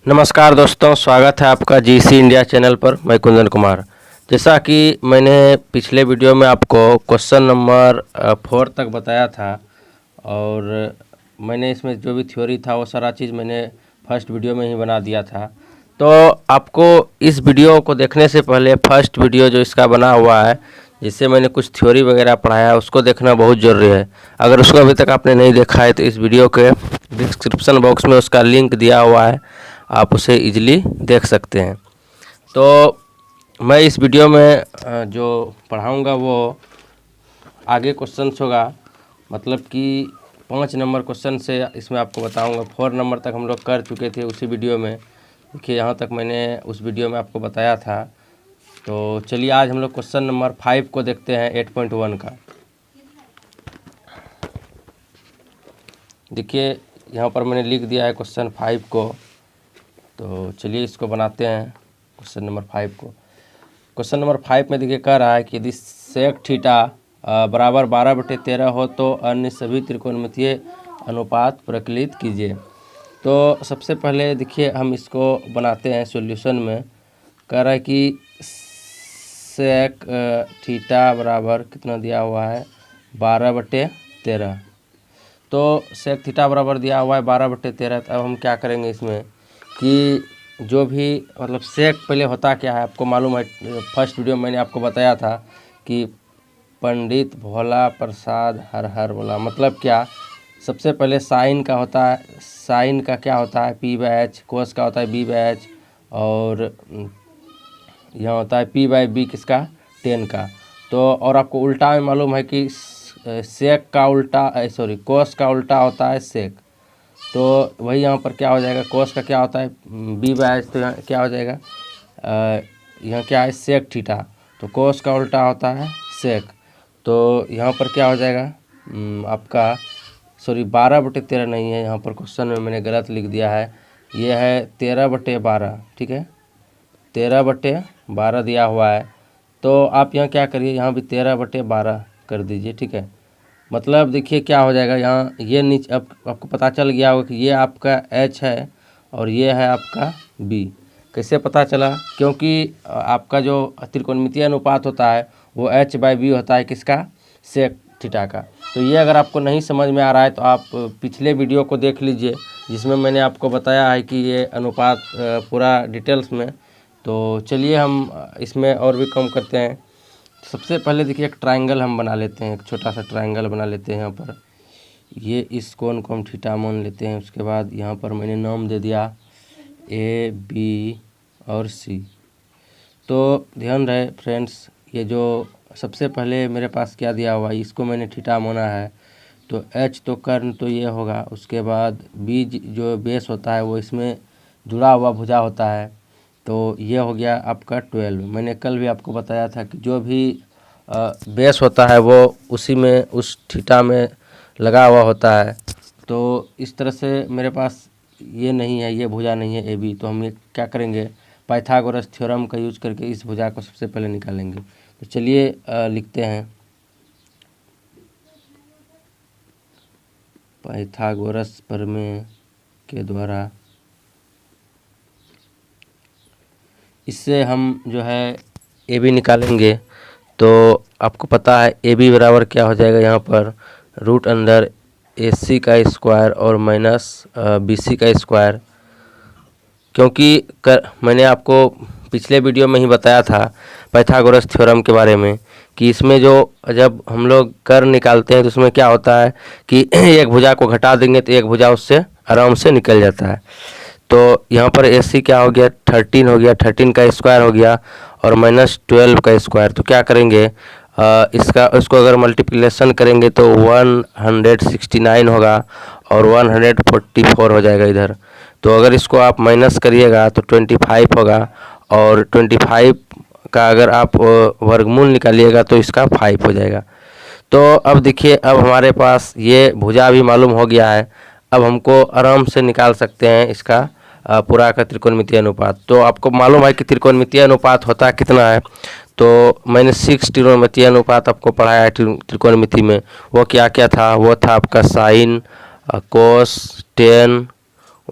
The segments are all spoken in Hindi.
नमस्कार दोस्तों, स्वागत है आपका जीसी इंडिया चैनल पर। मैं कुंदन कुमार। जैसा कि मैंने पिछले वीडियो में आपको क्वेश्चन नंबर 4 तक बताया था और मैंने इसमें जो भी थ्योरी था वो सारा चीज़ मैंने फर्स्ट वीडियो में ही बना दिया था। तो आपको इस वीडियो को देखने से पहले फर्स्ट वीडियो जो इसका बना हुआ है, जिससे मैंने कुछ थ्योरी वगैरह पढ़ाया है, उसको देखना बहुत ज़रूरी है। अगर उसको अभी तक आपने नहीं देखा है तो इस वीडियो के डिस्क्रिप्शन बॉक्स में उसका लिंक दिया हुआ है, आप उसे इजीली देख सकते हैं। तो मैं इस वीडियो में जो पढ़ाऊंगा वो आगे क्वेश्चंस होगा, मतलब कि 5 नंबर क्वेश्चन से इसमें आपको बताऊंगा। 4 नंबर तक हम लोग कर चुके थे उसी वीडियो में। देखिए यहाँ तक मैंने उस वीडियो में आपको बताया था। तो चलिए आज हम लोग क्वेश्चन नंबर 5 को देखते हैं, 8.1 का। देखिए यहाँ पर मैंने लिख दिया है क्वेश्चन 5 को। तो चलिए इसको बनाते हैं क्वेश्चन नंबर 5 को। क्वेश्चन नंबर 5 में देखिए कह रहा है कि यदि सेक थीटा बराबर 12/13 हो तो अन्य सभी त्रिकोणमितीय अनुपात प्रकलित कीजिए। तो सबसे पहले देखिए हम इसको बनाते हैं सॉल्यूशन में। कह रहा है कि सेक थीटा बराबर कितना दिया हुआ है, 12/13। तो सेक थीटा बराबर दिया हुआ है 12/13। तो अब हम क्या करेंगे इसमें कि जो भी मतलब सेक पहले होता क्या है आपको मालूम है। फर्स्ट वीडियो में मैंने आपको बताया था कि पंडित भोला प्रसाद हर हर बोला, मतलब क्या, सबसे पहले साइन का होता है, साइन का क्या होता है P/H, कोस का होता है B/H, और यहाँ होता है P/B किसका, 10 का। तो और आपको उल्टा में मालूम है कि सेक का उल्टा कोस का उल्टा होता है सेक। तो वही यहाँ पर क्या हो जाएगा, कोस का क्या होता है B/H, तो यहाँ क्या हो जाएगा, यहाँ क्या है सेक थीटा, तो कोस का उल्टा होता है सेक। तो यहाँ पर क्या हो जाएगा आपका 12/13 नहीं है, यहाँ पर क्वेश्चन में मैंने गलत लिख दिया है, ये है 13/12। ठीक है, 13/12 दिया हुआ है। तो आप यहाँ क्या करिए, यहाँ भी 13/12 कर दीजिए। ठीक है, मतलब देखिए क्या हो जाएगा, यहाँ ये नीचे अब आपको पता चल गया होगा कि ये आपका H है और ये है आपका B। कैसे पता चला, क्योंकि आपका जो त्रिकोणमितीय अनुपात होता है वो H/B होता है किसका, सेक थीटा का। तो ये अगर आपको नहीं समझ में आ रहा है तो आप पिछले वीडियो को देख लीजिए, जिसमें मैंने आपको बताया है कि ये अनुपात पूरा डिटेल्स में। तो चलिए हम इसमें और भी कम करते हैं। सबसे पहले देखिए एक ट्रायंगल हम बना लेते हैं, एक छोटा सा ट्रायंगल बना लेते हैं। यहाँ पर ये इस कोण को हम थीटा मान लेते हैं। उसके बाद यहाँ पर मैंने नाम दे दिया A, B और C। तो ध्यान रहे फ्रेंड्स, ये जो सबसे पहले मेरे पास क्या दिया हुआ है, इसको मैंने थीटा माना है। तो H तो कर्ण तो ये होगा, उसके बाद B जो बेस होता है वो इसमें जुड़ा हुआ भुजा होता है, तो ये हो गया आपका 12। मैंने कल भी आपको बताया था कि जो भी बेस होता है वो उसी में उस थीटा में लगा हुआ होता है। तो इस तरह से मेरे पास ये नहीं है, ये भुजा नहीं है AB, तो हम ये क्या करेंगे, पाइथागोरस थ्योरम का यूज करके इस भुजा को सबसे पहले निकालेंगे। तो चलिए लिखते हैं, पाइथागोरस प्रमेय के द्वारा इससे हम जो है AB निकालेंगे। तो आपको पता है AB बराबर क्या हो जाएगा, यहाँ पर √AC का स्क्वायर और माइनस BC का स्क्वायर। क्योंकि मैंने आपको पिछले वीडियो में ही बताया था पाइथागोरस थ्योरम के बारे में कि इसमें जो जब हम लोग कर्ण निकालते हैं तो उसमें क्या होता है कि एक भुजा को घटा देंगे तो एक भुजा उससे आराम से निकल जाता है। तो यहाँ पर AC क्या हो गया, 13 हो गया, 13 का स्क्वायर हो गया और माइनस 12 का स्क्वायर। तो क्या करेंगे, इसको अगर मल्टीप्लिकेशन करेंगे तो 169 होगा और 144 हो जाएगा इधर। तो अगर इसको आप माइनस करिएगा तो 25 होगा और 25 का अगर आप वर्गमूल निकालिएगा तो इसका 5 हो जाएगा। तो अब देखिए, अब हमारे पास ये भुजा भी मालूम हो गया है। अब हमको आराम से निकाल सकते हैं इसका पूरा का त्रिकोणमितीय अनुपात। तो आपको मालूम है कि त्रिकोणमितीय अनुपात होता कितना है। तो मैंने 6 त्रिकोणमितीय अनुपात आपको पढ़ाया है त्रिकोणमिति में। वो क्या क्या था, वो था आपका साइन, कोस, टेन,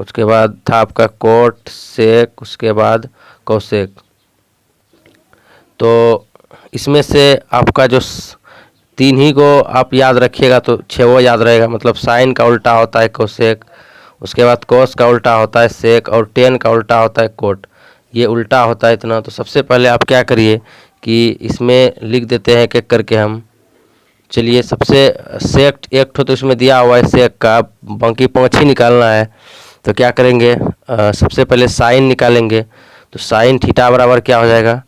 उसके बाद था आपका कोट सेक, उसके बाद कोसेक। तो इसमें से आपका जो तीन ही को आप याद रखिएगा तो 6 वो याद रहेगा। मतलब साइन का उल्टा होता है कोसेक, उसके बाद कोस का उल्टा होता है सेक, और टेन का उल्टा होता है कोट। ये उल्टा होता है इतना। तो सबसे पहले आप क्या करिए कि इसमें लिख देते हैं एक एक करके हम। चलिए, सबसे सेक एक ठो तो इसमें दिया हुआ है सेक का, बाकी 5 ही निकालना है। तो क्या करेंगे, सबसे पहले साइन निकालेंगे। तो साइन थीटा बराबर क्या हो जाएगा,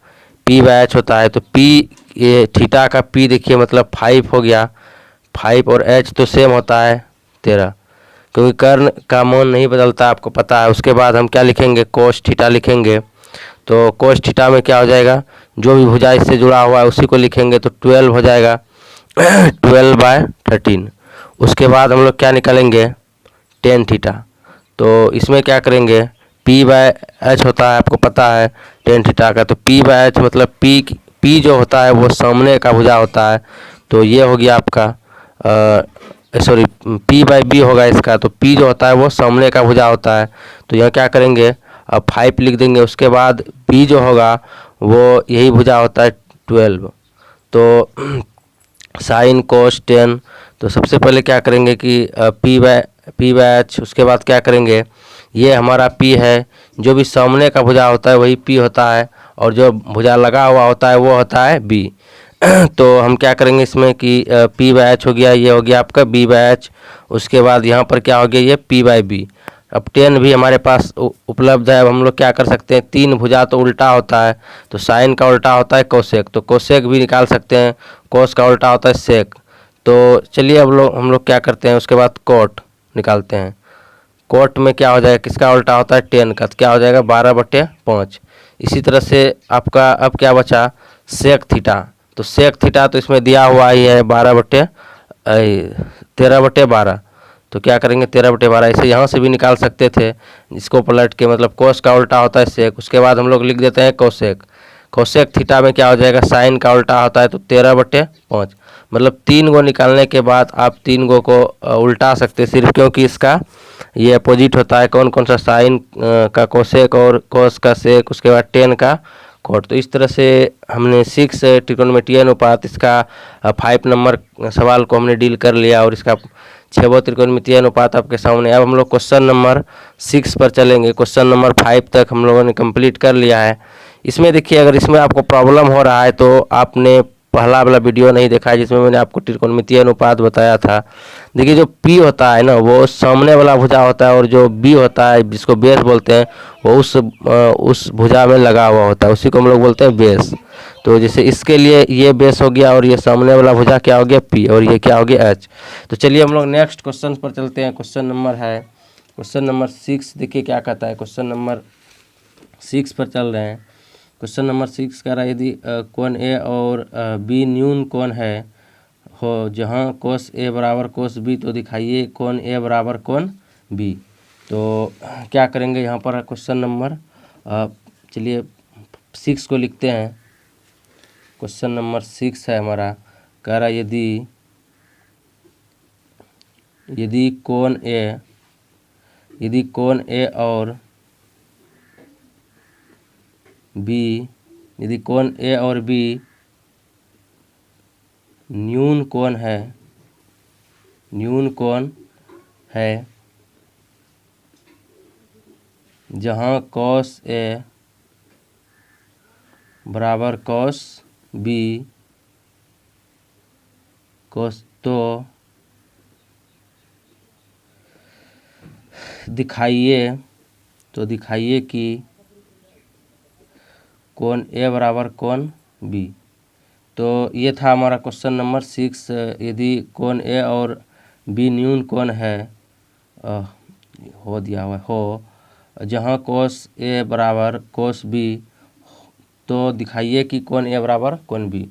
पी बाय एच होता है। तो पी, ये थीटा का पी देखिए मतलब 5 हो गया, 5 और एच तो सेम होता है 13, क्योंकि कर्ण का मान नहीं बदलता, आपको पता है। उसके बाद हम क्या लिखेंगे, कोस थीटा लिखेंगे। तो कोस थीटा में क्या हो जाएगा, जो भी भुजा इससे जुड़ा हुआ है उसी को लिखेंगे। तो 12 हो जाएगा 12/13। उसके बाद हम लोग क्या निकालेंगे, टेन थीटा। तो इसमें क्या करेंगे, पी बाय एच होता है, आपको पता है टेन थीटा का। तो पी बाय एच मतलब पी जो होता है वो सामने का भुजा होता है। तो ये हो गया आपका सॉरी, पी बाय बी होगा इसका। तो पी जो होता है वो सामने का भुजा होता है। तो यहाँ क्या करेंगे, अब 5 लिख देंगे। उसके बाद बी जो होगा वो यही भुजा होता है 12। तो साइन कोस टेन। तो सबसे पहले क्या करेंगे कि पी बाय एच, उसके बाद क्या करेंगे, ये हमारा पी है, जो भी सामने का भुजा होता है वही पी होता है, और जो भुजा लगा हुआ होता है वो होता है बी। तो हम क्या करेंगे इसमें कि पी बाय एच हो गया, ये हो गया आपका बी बाय एच। उसके बाद यहाँ पर क्या हो गया, ये पी बाय बी। अब टेन भी हमारे पास उपलब्ध है। अब हम लोग क्या कर सकते हैं, तीन भुजा तो उल्टा होता है, तो साइन का उल्टा होता है कोसेक, तो कोसेक भी निकाल सकते हैं। कोस का उल्टा होता है सेक। तो चलिए अब हम लोग क्या करते हैं, उसके बाद कोट निकालते हैं। कोट में क्या हो जाएगा, किसका उल्टा होता है, टेन का। तो क्या हो जाएगा 12/5। इसी तरह से आपका अब क्या बचा, सेक थीटा। तो सेक थीटा तो इसमें दिया हुआ ही है 13/12। तो क्या करेंगे 13/12, इसे यहाँ से भी निकाल सकते थे इसको पलट के, मतलब कोस का उल्टा होता है सेक। उसके बाद हम लोग लिख देते हैं कोसेक। कोसेक थीटा में क्या हो जाएगा, साइन का उल्टा होता है। तो 13/5, मतलब 3 गो निकालने के बाद आप 3 गो को उल्टा सकते सिर्फ, क्योंकि इसका ये अपोजिट होता है। कौन कौन सा, साइन का कोसेक और कोस का सेक, उसके बाद टेन का कोट। तो इस तरह से हमने 6 त्रिकोणमितीय अनुपात, इसका 5 नंबर सवाल को हमने डील कर लिया, और इसका 6वां त्रिकोणमितीय अनुपात आपके सामने। अब हम लोग क्वेश्चन नंबर 6 पर चलेंगे। क्वेश्चन नंबर 5 तक हम लोगों ने कंप्लीट कर लिया है। इसमें देखिए, अगर इसमें आपको प्रॉब्लम हो रहा है तो आपने पहला वाला वीडियो नहीं देखा है, जिसमें मैंने आपको त्रिकोणमितीय अनुपात बताया था। देखिए, जो पी होता है ना वो सामने वाला भुजा होता है, और जो बी होता है जिसको बेस बोलते हैं वो उस भुजा में लगा हुआ होता है, उसी को हम लोग बोलते हैं बेस। तो जैसे इसके लिए ये बेस हो गया, और ये सामने वाला भुजा क्या हो गया, पी, और ये क्या हो गया, एच। तो चलिए हम लोग नेक्स्ट क्वेश्चन पर चलते हैं। क्वेश्चन नंबर 6 देखिए क्या कहता है। क्वेश्चन नंबर 6 पर चल रहे हैं। क्वेश्चन नंबर 6 कह रहा है, यदि कोण ए और बी न्यून कोण है हो, जहां कोस ए बराबर कोस बी, तो दिखाइए कोण ए बराबर कोण बी। तो क्या करेंगे यहाँ पर, क्वेश्चन नंबर चलिए 6 को लिखते हैं। क्वेश्चन नंबर 6 है हमारा, कह रहा है यदि कोण ए और बी, यदि कोण ए और बी न्यून कोण है, जहाँ कॉस ए बराबर कॉस बी, तो दिखाइए कि कोण ए बराबर कोण बी। तो ये था हमारा क्वेश्चन नंबर 6। यदि कोण ए और बी न्यून कोण है, हो दिया हुआ हो, जहाँ कोस ए बराबर कोस बी, तो दिखाइए कि कोण ए बराबर कोण बी।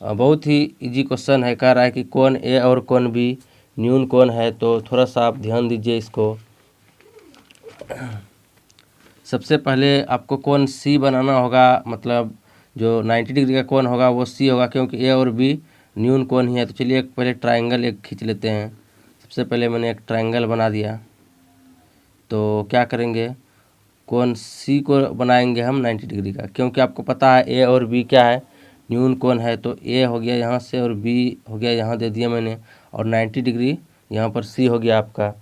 बहुत ही इजी क्वेश्चन है। कह रहा है कि कोण ए और कोण बी न्यून कोण है। तो थोड़ा सा आप ध्यान दीजिए इसको। सबसे पहले आपको कोण सी बनाना होगा, मतलब जो 90 डिग्री का कोण होगा वो सी होगा, क्योंकि ए और बी न्यून कोण ही है। तो चलिए पहले ट्रायंगल एक खींच लेते हैं। सबसे पहले मैंने एक ट्रायंगल बना दिया। तो क्या करेंगे, कोण सी को बनाएंगे हम 90 डिग्री का, क्योंकि आपको पता है ए और बी क्या है, न्यून कोण है। तो ए हो गया यहाँ से और बी हो गया यहाँ दे दिया मैंने, और 90 डिग्री यहाँ पर सी हो गया आपका।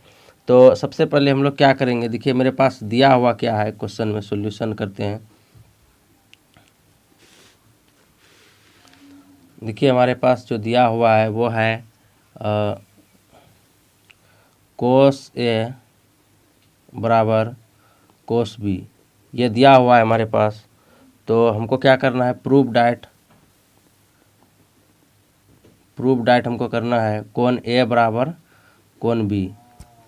तो सबसे पहले हम लोग क्या करेंगे, देखिए मेरे पास दिया हुआ क्या है क्वेश्चन में, सॉल्यूशन करते हैं। देखिए हमारे पास जो दिया हुआ है वो है कोस ए बराबर कोस बी, ये दिया हुआ है हमारे पास। तो हमको क्या करना है, प्रूव डाइट हमको करना है कोण ए बराबर कोण बी।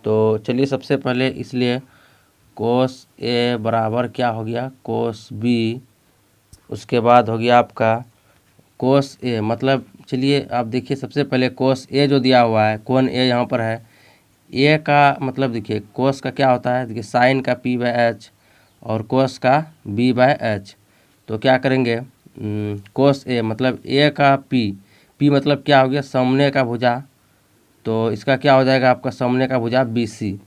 तो चलिए सबसे पहले इसलिए कोस ए बराबर क्या हो गया, कोस बी। उसके बाद हो गया आपका कोस ए, मतलब चलिए आप देखिए सबसे पहले कोस ए जो दिया हुआ है, कोण ए यहाँ पर है, ए का मतलब देखिए कोस का क्या होता है, देखिए साइन का पी बाय एच और कोस का बी बाय एच। तो क्या करेंगे, कोस ए मतलब ए का पी मतलब क्या हो गया, सामने का भुजा। तो इसका क्या हो जाएगा आपका, सामने का भुजा बी सी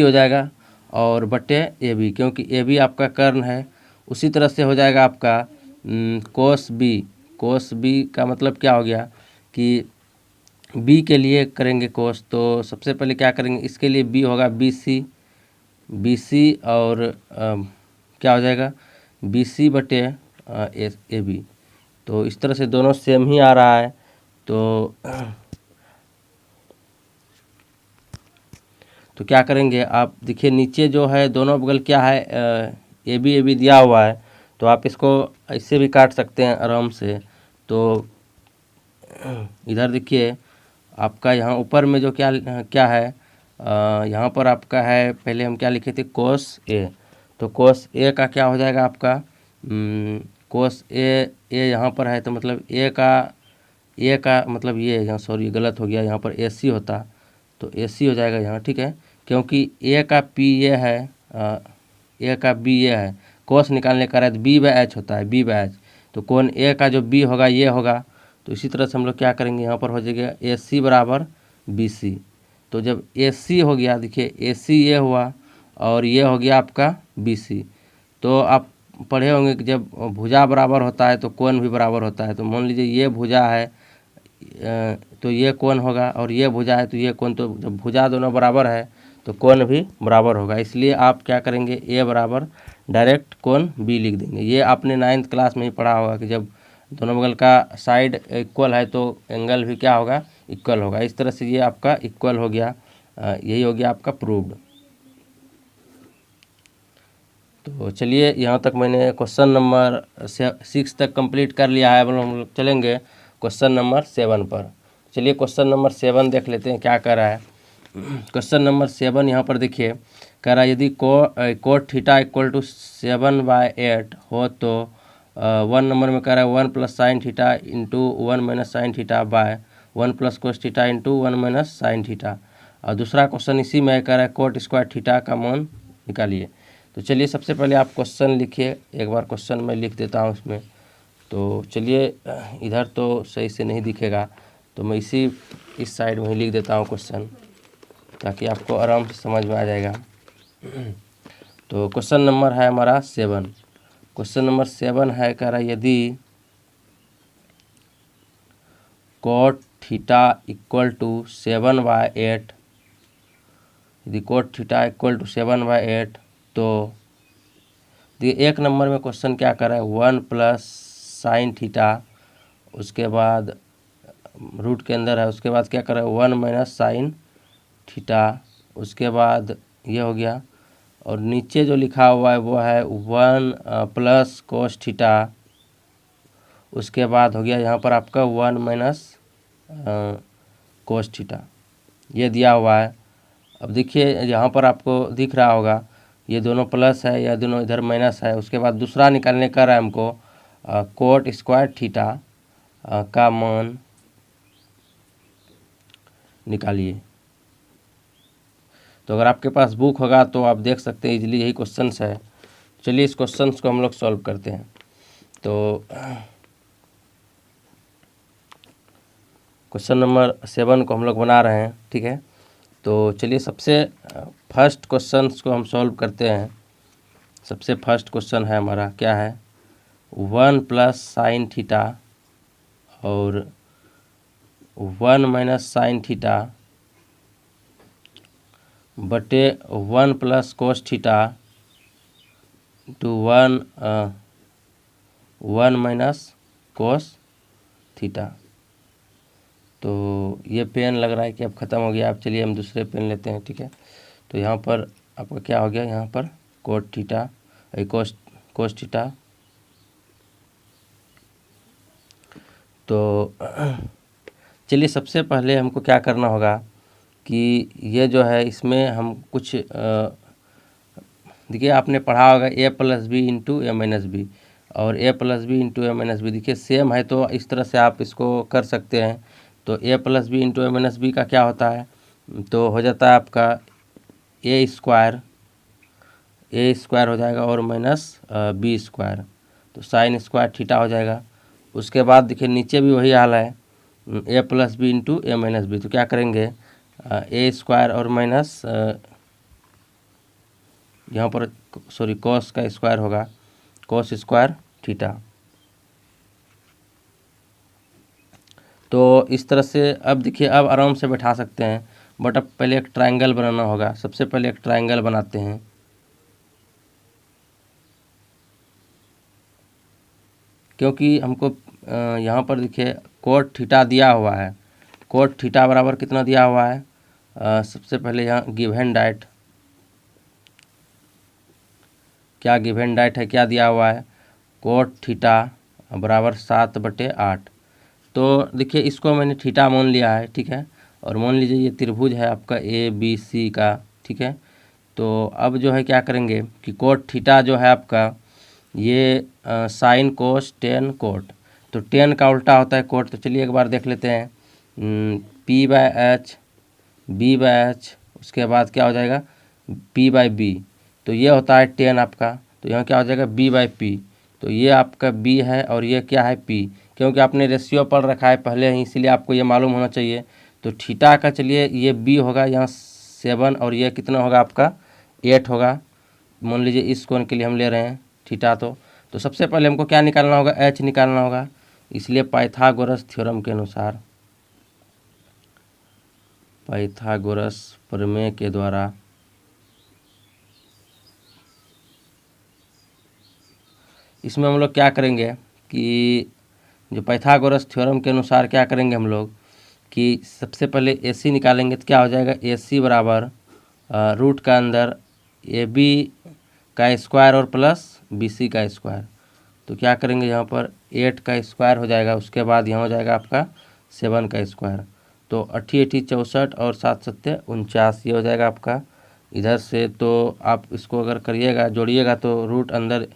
हो जाएगा, और बटे ए बी, क्योंकि ए बी आपका कर्ण है। उसी तरह से हो जाएगा आपका कोस बी का मतलब क्या हो गया कि बी के लिए करेंगे कोस। तो सबसे पहले क्या करेंगे, इसके लिए बी होगा बी सी और क्या हो जाएगा बी सी बटे ए बी। तो इस तरह से दोनों सेम ही आ रहा है। तो क्या करेंगे आप, देखिए नीचे जो है दोनों बगल क्या है, ए बी दिया हुआ है। तो आप इसको ऐसे भी काट सकते हैं आराम से। तो इधर देखिए आपका यहाँ ऊपर में जो क्या है, यहाँ पर आपका है, पहले हम क्या लिखे थे, कोस ए। तो कोस ए का क्या हो जाएगा आपका, कोस ए यहाँ पर है, तो मतलब ए का मतलब ये यहाँ, सॉरी गलत हो गया, यहाँ पर ए सी होता तो ए सी हो जाएगा यहाँ, ठीक है। क्योंकि ए का पी ये है, ए का बी ये है, कोस निकालने का है तो बी बाय एच होता है, बी बाय एच। तो कोण ए का जो बी होगा ये होगा। तो इसी तरह से हम लोग क्या करेंगे, यहाँ पर हो जाएगा ए सी बराबर बी सी। तो जब ए सी हो गया, देखिए ए सी ये हुआ और ये हो गया आपका बी सी। तो आप पढ़े होंगे कि जब भुजा बराबर होता है तो कोण भी बराबर होता है। तो मान लीजिए ये भुजा है तो ये कोण होगा, और ये भुजा है तो ये कोण। तो जब भुजा दोनों बराबर है तो कोण भी बराबर होगा। इसलिए आप क्या करेंगे, ए बराबर डायरेक्ट कोण बी लिख देंगे। ये आपने 9th क्लास में ही पढ़ा होगा कि जब दोनों बगल का साइड इक्वल है तो एंगल भी क्या होगा, इक्वल होगा। इस तरह से ये आपका इक्वल हो गया, यही हो गया आपका प्रूव्ड। तो चलिए यहाँ तक मैंने क्वेश्चन नंबर 6 तक कंप्लीट कर लिया है। अब हम लोग चलेंगे क्वेश्चन नंबर 7 पर। चलिए क्वेश्चन नंबर 7 देख लेते हैं क्या कर रहा है। क्वेश्चन नंबर 7 यहाँ पर देखिए कह रहा है, यदि कोट थीटा इक्वल टू 7/8 हो तो 1 नंबर में कह रहा है 1 plus sine theta into 1 minus sine theta by 1 plus cos theta into 1 minus sine theta. और दूसरा क्वेश्चन इसी में कह रहा है कोट स्क्वायर थीटा का मान निकालिए। तो चलिए सबसे पहले आप क्वेश्चन लिखिए, एक बार क्वेश्चन मैं लिख देता हूँ इसमें। तो चलिए इधर तो सही से नहीं दिखेगा, तो मैं इस साइड में ही लिख देता हूँ क्वेश्चन, ताकि आपको आराम से समझ में आ जाएगा। तो क्वेश्चन नंबर है हमारा 7। क्वेश्चन नंबर 7 है, कह रहा है यदि कोट थीटा इक्वल टू 7/8, यदि कोट थीटा इक्वल टू 7/8 तो देखिए 1 नंबर में क्वेश्चन क्या कर रहा है, 1 प्लस साइन थीटा, उसके बाद रूट के अंदर है, उसके बाद क्या कर रहा है 1 माइनस साइन थीटा, उसके बाद ये हो गया। और नीचे जो लिखा हुआ है वो है 1 प्लस कोस थीटा, उसके बाद हो गया यहाँ पर आपका 1 माइनस कोस थीटा, ये दिया हुआ है। अब देखिए यहाँ पर आपको दिख रहा होगा ये दोनों प्लस है, या दोनों इधर माइनस है। उसके बाद दूसरा निकालने का रहा है हमको कोट स्क्वायर थीटा का मान निकालिए। तो अगर आपके पास बुक होगा तो आप देख सकते हैं इजीली, यही क्वेश्चंस है। चलिए इस क्वेश्चंस को हम लोग सॉल्व करते हैं। तो क्वेश्चन नंबर 7 को हम लोग बना रहे हैं, ठीक है। तो चलिए सबसे फर्स्ट क्वेश्चन को हम सॉल्व करते हैं। सबसे फर्स्ट क्वेश्चन है हमारा, क्या है, 1 प्लस साइन थीटा और 1 माइनस साइन थीटा बटे 1 plus cos theta two 1 minus cos theta. तो ये पेन लग रहा है कि अब ख़त्म हो गया। अब चलिए हम दूसरे पेन लेते हैं, ठीक है। तो यहाँ पर आपका क्या हो गया, यहाँ पर कोट थीटा कोस थीटा। तो चलिए सबसे पहले हमको क्या करना होगा कि ये जो है इसमें हम कुछ देखिए आपने पढ़ा होगा a plus B into A minus B और a plus B into A minus B, देखिए सेम है तो इस तरह से आप इसको कर सकते हैं। तो a plus B into A minus B का क्या होता है, तो हो जाता है आपका ए स्क्वायर हो जाएगा और माइनस बी स्क्वायर, तो साइन स्क्वायर थीटा हो जाएगा। उसके बाद देखिए नीचे भी वही हाल है, a plus B into A minus B, तो क्या करेंगे ए स्क्वायर और माइनस यहाँ पर सॉरी कॉस का स्क्वायर होगा, कॉस स्क्वायर थीटा। तो इस तरह से अब देखिए अब आराम से बैठा सकते हैं, बट अब पहले एक ट्रायंगल बनाना होगा। सबसे पहले एक ट्रायंगल बनाते हैं। क्योंकि हमको यहाँ पर देखिए कोट थीटा दिया हुआ है, कोट थीटा बराबर कितना दिया हुआ है, सबसे पहले यहाँ गिवन डाइट, क्या गिवन डाइट है, क्या दिया हुआ है, कोट थीटा बराबर 7/8। तो देखिए इसको मैंने थीटा मान लिया है, ठीक है। और मान लीजिए ये त्रिभुज है आपका ABC का, ठीक है। तो अब जो है क्या करेंगे कि कोट थीटा जो है आपका ये साइन कोस टेन कोट, तो टेन का उल्टा होता है कोट। तो चलिए एक बार देख लेते हैं, P/H B/H, उसके बाद क्या हो जाएगा P/B, तो ये होता है टेन आपका। तो यहाँ क्या हो जाएगा B/P, तो ये आपका B है और ये क्या है P, क्योंकि आपने रेशियो पढ़ रखा है पहले ही, इसीलिए आपको ये मालूम होना चाहिए। तो थीटा का चलिए ये B होगा यहाँ 7 और ये कितना होगा आपका 8 होगा। मान लीजिए इस कोण के लिए हम ले रहे हैं थीटा। तो सबसे पहले हमको क्या निकालना होगा, H निकालना होगा। इसलिए पाइथागोरस थ्योरम के अनुसार, पाइथागोरस प्रमेय के द्वारा इसमें हम लोग क्या करेंगे कि जो पाइथागोरस थ्योरम के अनुसार क्या करेंगे हम लोग कि सबसे पहले AC निकालेंगे। तो क्या हो जाएगा AC बराबर रूट का अंदर AB का स्क्वायर और प्लस BC का स्क्वायर। तो क्या करेंगे यहाँ पर 8 का स्क्वायर हो जाएगा, उसके बाद यहाँ हो जाएगा आपका 7 का स्क्वायर। तो 8×8 64 और 7×7 49, ये हो जाएगा आपका इधर से। तो आप इसको अगर करिएगा जोड़िएगा तो रूट अंदर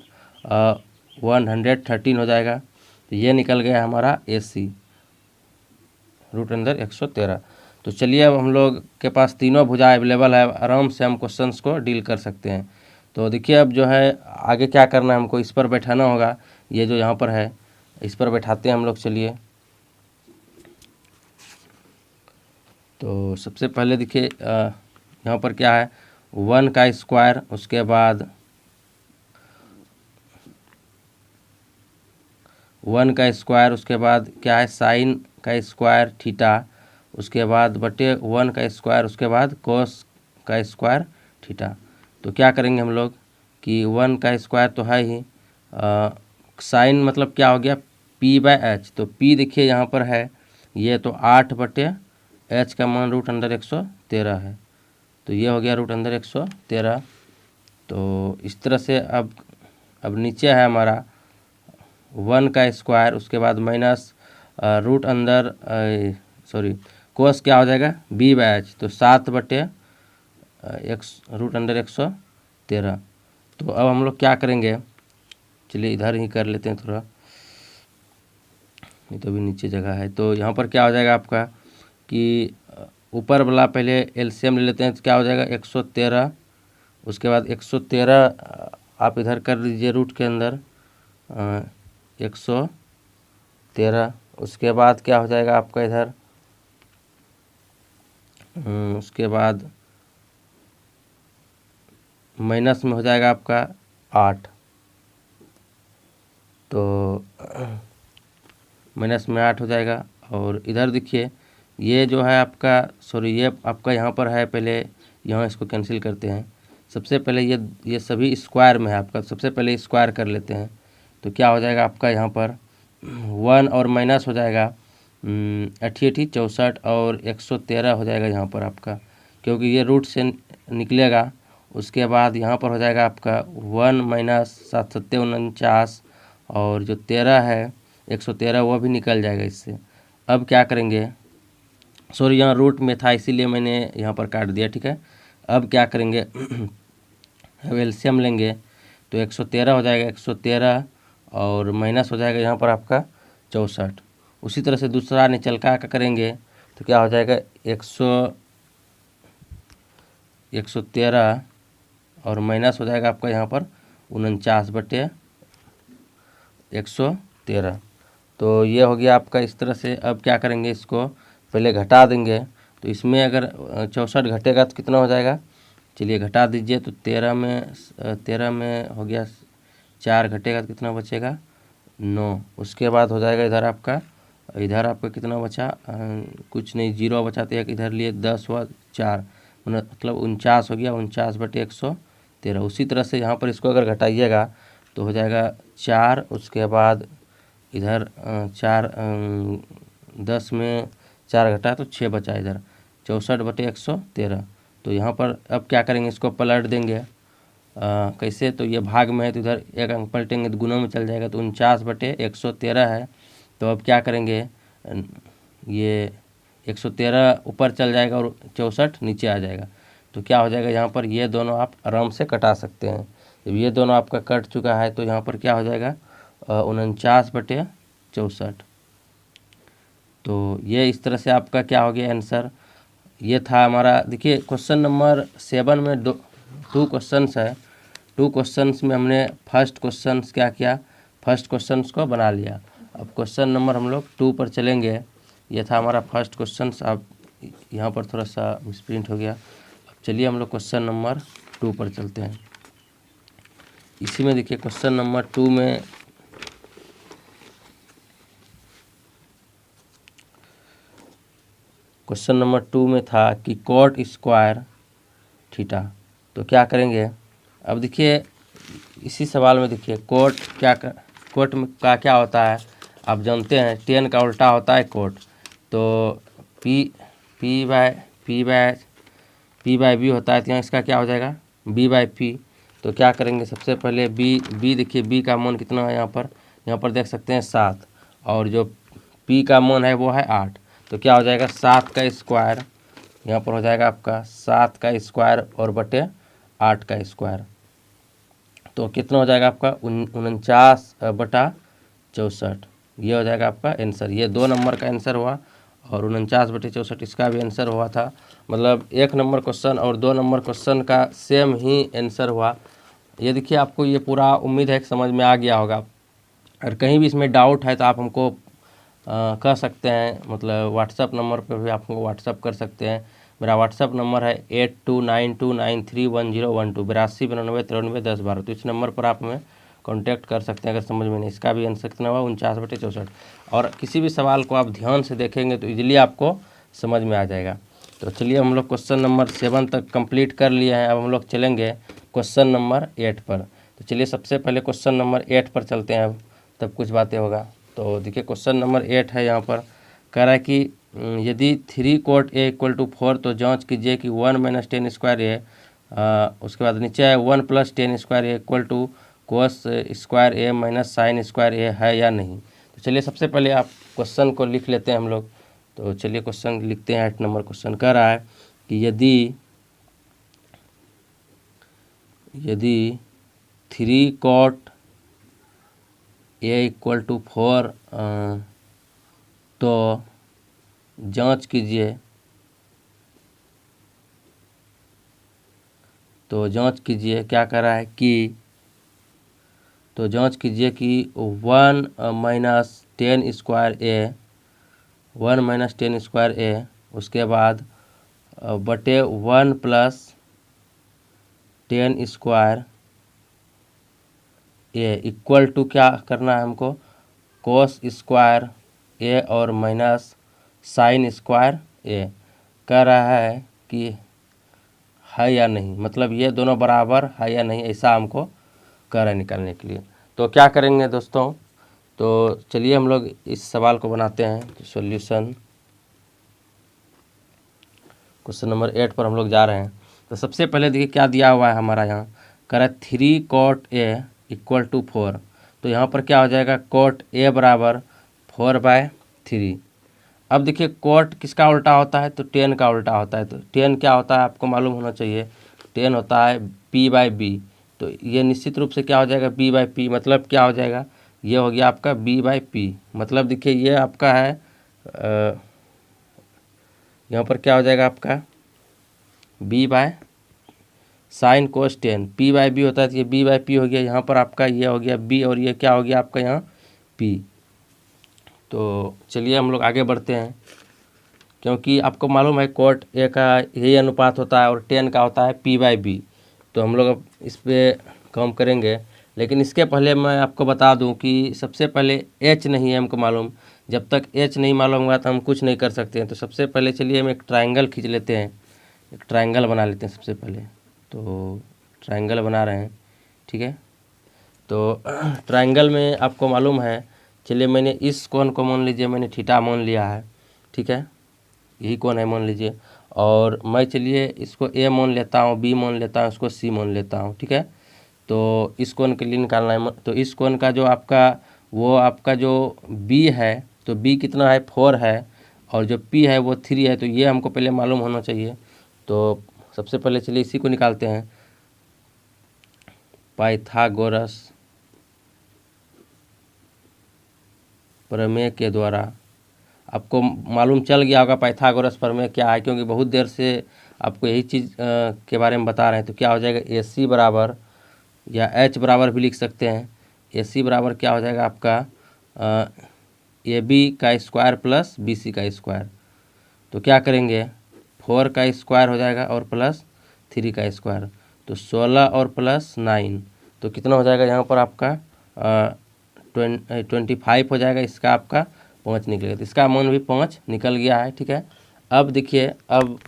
113 हो जाएगा। तो ये निकल गया हमारा AC, रूट अंदर 113। तो चलिए अब हम लोग के पास तीनों भुजा अवेलेबल है, आराम से हम क्वेश्चंस को डील कर सकते हैं। तो देखिए अब जो है आगे क्या करना है, हमको इस पर बैठाना होगा, ये जो यहाँ पर है इस पर बैठाते हैं हम लोग। चलिए तो सबसे पहले देखिए यहाँ पर क्या है 1 का स्क्वायर, उसके बाद 1 का स्क्वायर, उसके बाद क्या है साइन का स्क्वायर थीटा, उसके बाद बटे 1 का स्क्वायर, उसके बाद कोस का स्क्वायर थीटा। तो क्या करेंगे हम लोग कि 1 का स्क्वायर तो है ही, साइन मतलब क्या हो गया P/H। तो P देखिए यहाँ पर है ये, तो 8/H का मान रूट अंदर 113 है, तो ये हो गया रूट अंदर 113। तो इस तरह से अब नीचे है हमारा 1 का स्क्वायर, उसके बाद माइनस रूट अंदर सॉरी कोस क्या हो जाएगा B/H, तो 7/1 रूट अंदर 113। तो अब हम लोग क्या करेंगे, चलिए इधर ही कर लेते हैं थोड़ा, नहीं तो अभी नीचे जगह है। तो यहाँ पर क्या हो जाएगा आपका कि ऊपर वाला पहले एलसीएम ले लेते हैं, तो क्या हो जाएगा 113, उसके बाद 113 आप इधर कर लीजिए रूट के अंदर 113, उसके बाद क्या हो जाएगा आपका इधर उसके बाद माइनस में हो जाएगा आपका 8, तो माइनस में 8 हो जाएगा। और इधर देखिए ये जो है आपका, सॉरी ये आपका यहाँ पर है, पहले यहाँ इसको कैंसिल करते हैं। सबसे पहले ये सभी स्क्वायर में है आपका, सबसे पहले स्क्वायर कर लेते हैं। तो क्या हो जाएगा आपका यहाँ पर 1 और माइनस हो जाएगा 88 64 और 113 हो जाएगा यहाँ पर आपका, क्योंकि ये रूट से निकलेगा। उसके बाद यहाँ पर हो जाएगा आपका 1 माइनस 7 सत्ते 49 और जो 13 है 113 वो भी निकल जाएगा इससे। अब क्या करेंगे, सॉरी यहाँ रूट में था इसीलिए मैंने यहाँ पर काट दिया, ठीक है। अब क्या करेंगे एलसीएम लेंगे तो 113 हो जाएगा 113 और माइनस हो जाएगा यहाँ पर आपका 64। उसी तरह से दूसरा निचलका का करेंगे तो क्या हो जाएगा 113 और माइनस हो जाएगा आपका यहाँ पर 49/113। तो ये हो गया आपका इस तरह से। अब क्या करेंगे, इसको पहले घटा देंगे। तो इसमें अगर 64 घटेगा तो कितना हो जाएगा, चलिए घटा दीजिए। तो 13 में हो गया 4 घटेगा तो कितना बचेगा 9। उसके बाद हो जाएगा इधर आपका कितना बचा, कुछ नहीं, 0 बचा तो एक इधर लिए 10 हुआ 4, मतलब 49 हो गया 49/113। उसी तरह से यहाँ पर इसको अगर घटाइएगा तो हो जाएगा 4। उसके बाद इधर 4 10 में 4 घटा तो 6 बचा इधर 64/113। तो यहाँ पर अब क्या करेंगे, इसको पलट देंगे। कैसे, तो ये भाग में है तो इधर एक अंक पलटेंगे तो गुणों में चल जाएगा, तो 49/113 है। तो अब क्या करेंगे, ये 113 ऊपर चल जाएगा और 64 नीचे आ जाएगा। तो क्या हो जाएगा, यहाँ पर ये दोनों आप आराम से कटा सकते हैं। जब ये दोनों आपका कट चुका है तो यहाँ पर क्या हो जाएगा 49/64। तो ये इस तरह से आपका क्या हो गया आंसर। ये था हमारा, देखिए क्वेश्चन नंबर 7 में 2 क्वेश्चंस है। 2 क्वेश्चंस में हमने फर्स्ट क्वेश्चंस क्या किया, फर्स्ट क्वेश्चंस को बना लिया। अब क्वेश्चन नंबर हम लोग 2 पर चलेंगे। ये था हमारा फर्स्ट क्वेश्चंस। अब यहाँ पर थोड़ा सा मिसप्रिंट हो गया। अब चलिए हम लोग क्वेश्चन नंबर 2 पर चलते हैं। इसी में देखिए क्वेश्चन नंबर 2 में क्वेश्चन नंबर 2 में था कि कॉट स्क्वायर थीटा। तो क्या करेंगे, अब देखिए इसी सवाल में देखिए कोट में क्या होता है, आप जानते हैं 10 का उल्टा होता है कोट। तो पी बाय बी होता है, तो यहाँ इसका क्या हो जाएगा b/p। तो क्या करेंगे, सबसे पहले b देखिए b का मान कितना है, यहाँ पर देख सकते हैं 7, और जो p का मान है वो है 8। तो क्या हो जाएगा 7 का स्क्वायर, यहाँ पर हो जाएगा आपका 7 का स्क्वायर और बटे 8 का स्क्वायर। तो कितना हो जाएगा आपका 49/64। ये हो जाएगा आपका आंसर। ये 2 नंबर का आंसर हुआ और 49/64 इसका भी आंसर हुआ था। मतलब 1 नंबर क्वेश्चन और 2 नंबर क्वेश्चन का सेम ही आंसर हुआ। ये देखिए आपको ये पूरा उम्मीद है कि समझ में आ गया होगा। अगर कहीं भी इसमें डाउट है तो आप हमको कह सकते हैं, मतलब व्हाट्सअप नंबर पर भी आप हमको व्हाट्सअप कर सकते हैं। मेरा व्हाट्सअप नंबर है 8292931012 8292931012। तो इस नंबर पर आप हमें कांटेक्ट कर सकते हैं अगर समझ में नहीं। इसका भी आंसर कितना हुआ 49/64। और किसी भी सवाल को आप ध्यान से देखेंगे तो इजीली आपको समझ में आ जाएगा। तो चलिए हम लोग क्वेश्चन नंबर 7 तक कंप्लीट कर लिए हैं। अब हम लोग चलेंगे क्वेश्चन नंबर 8 पर। तो चलिए सबसे पहले क्वेश्चन नंबर 8 पर चलते हैं, अब तब कुछ बातें होगा। तो देखिए क्वेश्चन नंबर 8 है, यहाँ पर कह रहा है कि यदि 3 cot A = 4 तो जांच कीजिए कि 1 - 10 स्क्वायर A, उसके बाद नीचे है 1 + 10 square A = cos square A - sin square A है या नहीं। तो चलिए सबसे पहले आप क्वेश्चन को लिख लेते हैं हम लोग। तो चलिए क्वेश्चन लिखते हैं। 8 नंबर क्वेश्चन कह रहा है कि यदि 3 cot A = 4 तो जांच कीजिए क्या कर रहा है कि, तो जांच कीजिए कि 1 - 10 स्क्वायर A, 1 - 10 स्क्वायर A, उसके बाद बटे 1 plus ten square A equal to क्या करना है हमको, कोस स्क्वायर ए और माइनस साइन स्क्वायर ए। कह रहा है कि है या नहीं, मतलब ये दोनों बराबर है या नहीं, ऐसा हमको कह रहा है निकालने के लिए। तो क्या करेंगे दोस्तों, तो चलिए हम लोग इस सवाल को बनाते हैं। तो सॉल्यूशन क्वेश्चन नंबर 8 पर हम लोग जा रहे हैं। तो सबसे पहले देखिए क्या दिया हुआ है हमारा, यहाँ कह रहा है 3 cot A इक्वल टू 4। तो यहाँ पर क्या हो जाएगा, cot A बराबर 4/3। अब देखिए cot किसका उल्टा होता है, तो 10 का उल्टा होता है। तो 10 क्या होता है आपको मालूम होना चाहिए, 10 होता है P/B। तो ये निश्चित रूप से क्या हो जाएगा, B/P, मतलब क्या हो जाएगा, ये हो गया आपका B/P। मतलब देखिए ये आपका है यहाँ पर क्या हो जाएगा आपका B/sin cos 10, P/B होता है तो ये B/P हो गया। यहाँ पर आपका ये हो गया B और ये क्या हो गया आपका यहाँ P। तो चलिए हम लोग आगे बढ़ते हैं, क्योंकि आपको मालूम है cot A का यही अनुपात होता है और 10 का होता है P/B। तो हम लोग अब इस पर काम करेंगे, लेकिन इसके पहले मैं आपको बता दूं कि सबसे पहले H नहीं है हमको मालूम। जब तक H नहीं मालूम होगा तो हम कुछ नहीं कर सकते हैं। तो सबसे पहले चलिए हम एक ट्रायंगल खींच लेते हैं, एक ट्रायंगल बना लेते हैं सबसे पहले। तो ट्रायंगल बना रहे हैं, ठीक है। तो ट्रायंगल में आपको मालूम है, चलिए मैंने इस कोण को मान लीजिए, मैंने थीटा मान लिया है, ठीक है, यही कोण है मान लीजिए। और मैं चलिए इसको A मान लेता हूँ, B मान लेता हूँ, इसको C मान लेता हूँ, ठीक है। तो इस कोण के लिए निकालना है, तो इस कोण का जो आपका वो आपका जो B है, तो B कितना है 4 है, और जो P है वो 3 है। तो ये हमको पहले मालूम होना चाहिए। तो सबसे पहले चलिए इसी को निकालते हैं, पाइथागोरस प्रमेय के द्वारा। आपको मालूम चल गया होगा पाइथागोरस प्रमेय क्या है, क्योंकि बहुत देर से आपको यही चीज़ के बारे में बता रहे हैं। तो क्या हो जाएगा, AC बराबर, या H बराबर भी लिख सकते हैं, AC बराबर क्या हो जाएगा आपका AB का स्क्वायर प्लस BC का स्क्वायर। तो क्या करेंगे, 4 का स्क्वायर हो जाएगा और प्लस 3 का स्क्वायर, तो 16 और प्लस 9, तो कितना हो जाएगा यहाँ पर आपका 25 हो जाएगा। इसका आपका 5 निकलेगा, तो इसका मान भी 5 निकल गया है, ठीक है। अब देखिए, अब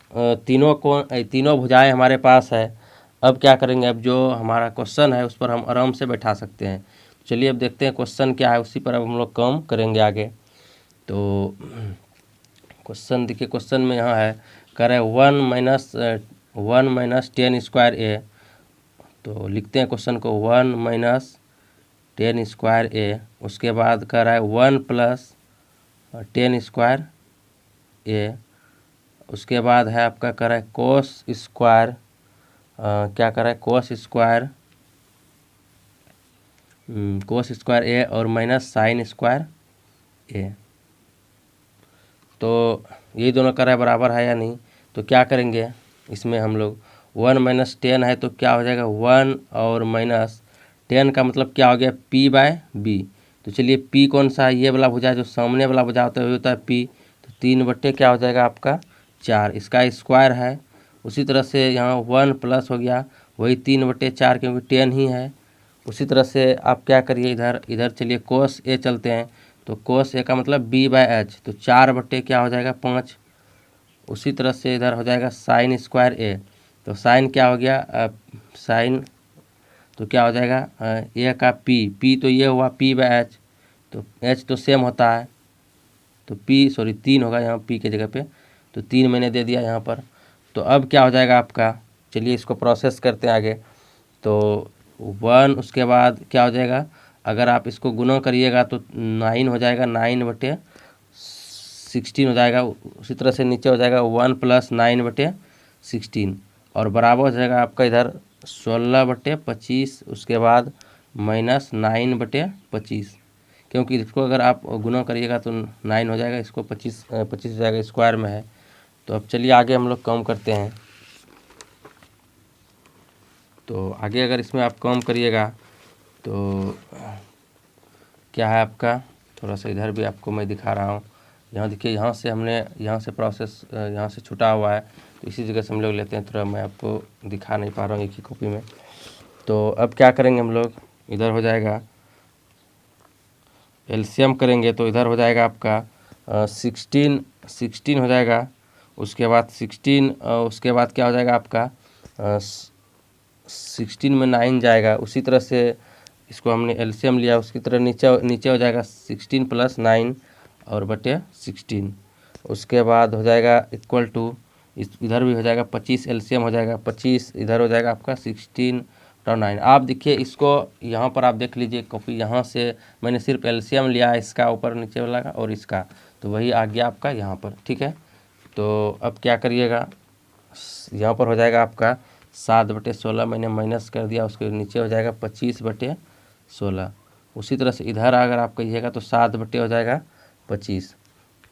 तीनों भुजाएं हमारे पास है। अब क्या करेंगे, अब जो हमारा क्वेश्चन है उस पर हम आराम से बैठा सकते हैं। चलिए अब देखते हैं क्वेश्चन क्या है, उसी पर अब हम लोग काम करेंगे आगे। तो क्वेश्चन देखिए, क्वेश्चन में यहाँ है कह रहे 1 माइनस 10 स्क्वायर A। तो लिखते हैं क्वेश्चन को, 1 माइनस 10 स्क्वायर A। उसके बाद कह रहा है 1 प्लस 10 स्क्वायर A। उसके बाद है आपका कह रहा है कोस स्क्वायर, क्या कर रहा है, कोस स्क्वायर A और माइनस साइन स्क्वायर A। तो ये दोनों कर रहा है बराबर है या नहीं। तो क्या करेंगे इसमें हम लोग, 1 माइनस 10 है तो क्या हो जाएगा 1 और माइनस 10 का मतलब क्या हो गया P/B। तो चलिए P कौन सा है, ये वाला भुजा जो सामने वाला भुजा होता है वही होता है P। तो 3 बट्टे क्या हो जाएगा आपका 4, इसका स्क्वायर है। उसी तरह से यहाँ 1 प्लस हो गया वही 3/4, क्योंकि 10 ही है। उसी तरह से आप क्या करिए, इधर चलिए कोस A चलते हैं। तो कोस A का मतलब B/H, तो 4 बट्टे क्या हो जाएगा 5। उसी तरह से इधर हो जाएगा साइन स्क्वायर A। तो साइन क्या हो गया साइन, तो क्या हो जाएगा A का P तो ये हुआ P/H, तो H तो सेम होता है, तो 3 होगा यहाँ P के जगह पे। तो 3 मैंने दे दिया यहाँ पर। तो अब क्या हो जाएगा आपका, चलिए इसको प्रोसेस करते हैं आगे। तो 1, उसके बाद क्या हो जाएगा, अगर आप इसको गुना करिएगा तो 9 हो जाएगा, 9/16 हो जाएगा। उसी तरह से नीचे हो जाएगा 1 प्लस 9/16, और बराबर हो जाएगा आपका इधर 16/25, उसके बाद माइनस 9/25, क्योंकि इसको अगर आप गुना करिएगा तो 9 हो जाएगा, इसको 25 हो जाएगा, स्क्वायर में है। तो अब चलिए आगे हम लोग काम करते हैं। तो आगे अगर इसमें आप काम करिएगा तो क्या है आपका, थोड़ा सा इधर भी आपको मैं दिखा रहा हूँ। यहाँ देखिए, यहाँ से हमने यहाँ से प्रोसेस यहाँ से छुटा हुआ है। तो इसी जगह से हम लोग लेते हैं, थोड़ा मैं आपको दिखा नहीं पा रहा हूँ एक ही कॉपी में। तो अब क्या करेंगे हम लोग, इधर हो जाएगा एलसीएम करेंगे तो इधर हो जाएगा आपका 16 हो जाएगा, उसके बाद 16 उसके बाद क्या हो जाएगा आपका 16 में 9 जाएगा। उसी तरह से इसको हमने एलसीएम लिया, उसकी तरह नीचे हो जाएगा 16 + 9 और बटे 16। उसके बाद हो जाएगा इक्वल टू, इधर भी हो जाएगा 25 एलसीएम हो जाएगा 25, इधर हो जाएगा आपका 16 और 9। आप देखिए इसको यहाँ पर आप देख लीजिए कॉपी, यहाँ से मैंने सिर्फ एलसीएम लिया है इसका ऊपर नीचे वाला का और इसका, तो वही आ गया आपका यहाँ पर, ठीक है। तो अब क्या करिएगा, यहाँ पर हो जाएगा आपका 7/16 मैंने माइनस कर दिया, उसके नीचे हो जाएगा 25/16। उसी तरह से इधर अगर आप कहिएगा तो 7 हो जाएगा 25।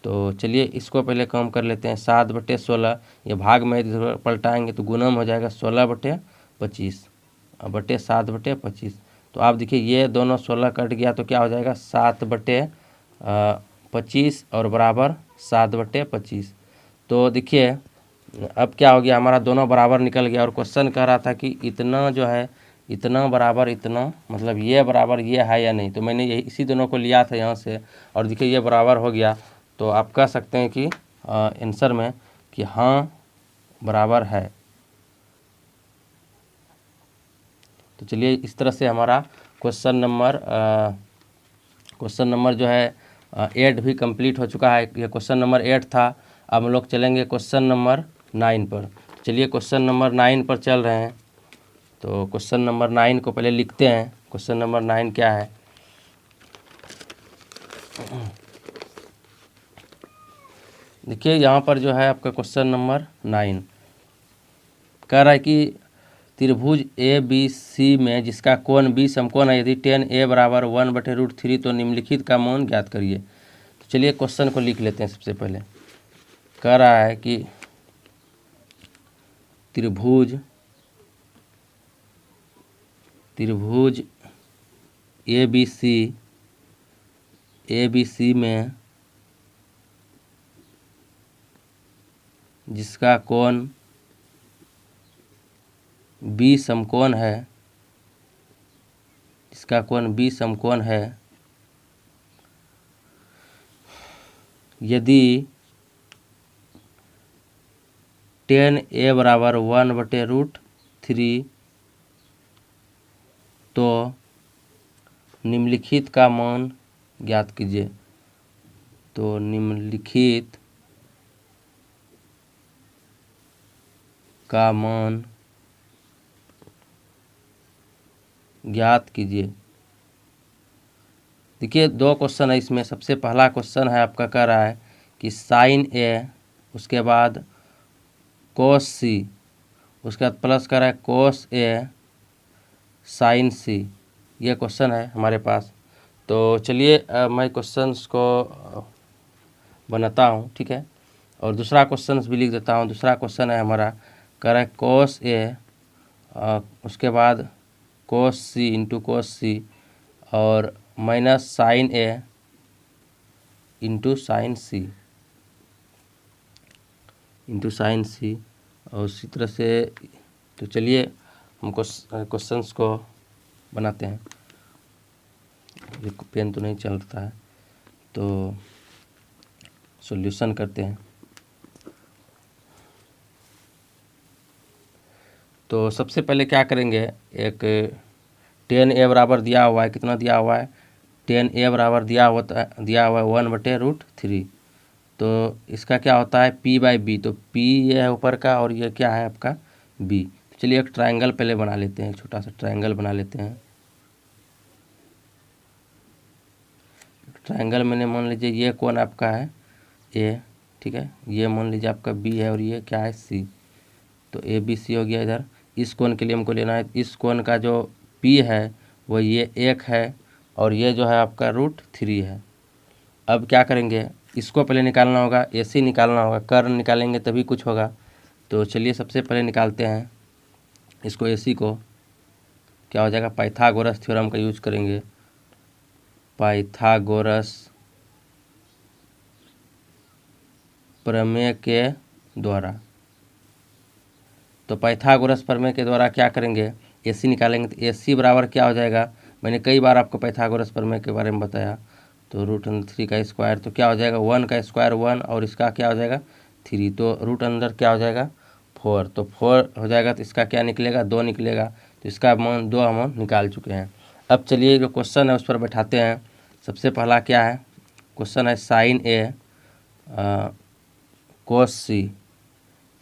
तो चलिए इसको पहले कम कर लेते हैं, 7/16 ये भाग में इधर पलटाएंगे तो गुणम हो जाएगा 16/25 बटे 7/25। तो आप देखिए ये दोनों 16 कट गया तो क्या हो जाएगा 7/25 और बराबर 7/25। तो देखिए अब क्या हो गया, हमारा दोनों बराबर निकल गया और क्वेश्चन कह रहा था कि इतना जो है इतना बराबर इतना, मतलब ये बराबर ये है या नहीं। तो मैंने यही इसी दोनों को लिया था यहाँ से और देखिए ये बराबर हो गया। तो आप कह सकते हैं कि आंसर में कि हाँ बराबर है। तो चलिए इस तरह से हमारा क्वेश्चन नंबर जो है 8 भी कंप्लीट हो चुका है। ये क्वेश्चन नंबर 8 था। अब हम लोग चलेंगे क्वेश्चन नंबर 9 पर। चलिए क्वेश्चन नंबर 9 पर चल रहे हैं। तो क्वेश्चन नंबर 9 को पहले लिखते हैं। क्वेश्चन नंबर 9 क्या है, देखिए यहाँ पर जो है आपका क्वेश्चन नंबर 9 कह रहा है कि त्रिभुज ABC में जिसका कोण B समकोण है, यदि tan A बराबर 1/√3 तो निम्नलिखित का मान ज्ञात करिए। तो चलिए क्वेश्चन को लिख लेते हैं। सबसे पहले कह रहा है कि त्रिभुज ABC में जिसका कोण B समकोण है, यदि tan A बराबर 1/√3 तो निम्नलिखित का मान ज्ञात कीजिए। तो निम्नलिखित का मान ज्ञात कीजिए। देखिए दो क्वेश्चन है इसमें। सबसे पहला क्वेश्चन है आपका कह रहा है कि sin A, उसके बाद cos C, उसके बाद प्लस कर रहा है cos A sin C। ये क्वेश्चन है हमारे पास। तो चलिए मैं क्वेश्चंस को बनाता हूँ, ठीक है, और दूसरा क्वेश्चन भी लिख देता हूँ। दूसरा क्वेश्चन है हमारा कह रहा है cos A, उसके बाद cos C into cos C और minus sin A into sin C और उसी तरह से। तो चलिए हम क्वेश्चंस को बनाते हैं। ये पेन तो नहीं चलता है, तो सॉल्यूशन करते हैं। तो सबसे पहले क्या करेंगे, एक tan A बराबर दिया हुआ है, कितना दिया हुआ है, tan A बराबर दिया हुआ है 1/√3। तो इसका क्या होता है P/B। तो P ये है ऊपर का और ये क्या है आपका B। तो चलिए एक ट्रायंगल पहले बना लेते हैं, छोटा सा ट्रायंगल बना लेते हैं। ट्रायंगल मैंने मान लीजिए ये कोण आपका है A, ठीक है, ये मान लीजिए आपका B है और ये क्या है C। तो ABC हो गया। इधर इस कोण के लिए हमको लेना है, इस कोण का जो P है वो ये 1 है और ये जो है आपका √3 है। अब क्या करेंगे, इसको पहले निकालना होगा, AC निकालना होगा, कर्ण निकालेंगे तभी कुछ होगा। तो चलिए सबसे पहले निकालते हैं इसको, AC को। क्या हो जाएगा, पाइथागोरस थ्योरम का यूज करेंगे। पाइथागोरस प्रमेय के द्वारा तो पाइथागोरस प्रमेय के द्वारा क्या करेंगे, AC निकालेंगे। तो AC बराबर क्या हो जाएगा, मैंने कई बार आपको पाइथागोरस प्रमेय के बारे में बताया। तो √3 का स्क्वायर तो क्या हो जाएगा, 1 का स्क्वायर 1 और इसका क्या हो जाएगा 3, तो रूट अंदर क्या हो जाएगा 4, तो 4 हो जाएगा। तो इसका क्या निकलेगा 2 निकलेगा, तो इसका मान 2 हम निकाल चुके हैं। अब चलिए जो क्वेश्चन है उस पर बैठाते हैं। सबसे पहला क्या है, क्वेश्चन है साइन ए कोस सी,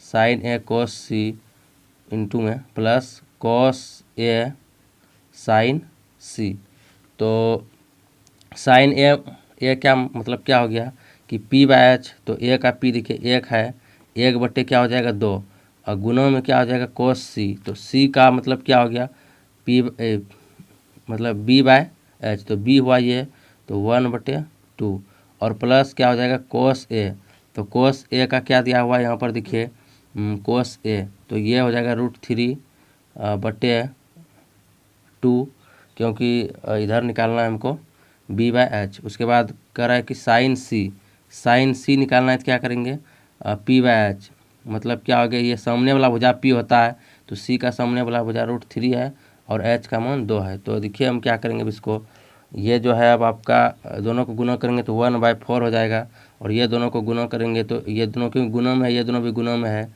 साइन ए कोस सी इंटू में प्लस कॉस ए साइन सी। तो साइन ए क्या मतलब क्या हो गया कि p/h, तो ए का p देखिए 1 है, 1 बट्टे क्या हो जाएगा 2, और गुणों में क्या हो जाएगा कोस सी। तो c का मतलब क्या हो गया मतलब b/h, तो b हुआ ये, तो 1/2 और प्लस क्या हो जाएगा कोस ए। तो कोस ए का क्या दिया हुआ है यहाँ पर देखिए कोस ए, तो ये हो जाएगा √3/2, क्योंकि इधर निकालना है हमको b/h। उसके बाद कह रहा है कि साइन सी निकालना है, तो क्या करेंगे p/h, मतलब क्या हो गया, ये सामने वाला भुजा p होता है, तो c का सामने वाला भुजा √3 है और h का मान 2 है। तो देखिए हम क्या करेंगे, अब इसको ये जो है अब आपका दोनों को गुणा करेंगे तो 1/4 हो जाएगा, और ये दोनों को गुणा करेंगे तो ये दोनों क्योंकि गुणों में है, ये दोनों भी गुणों में है,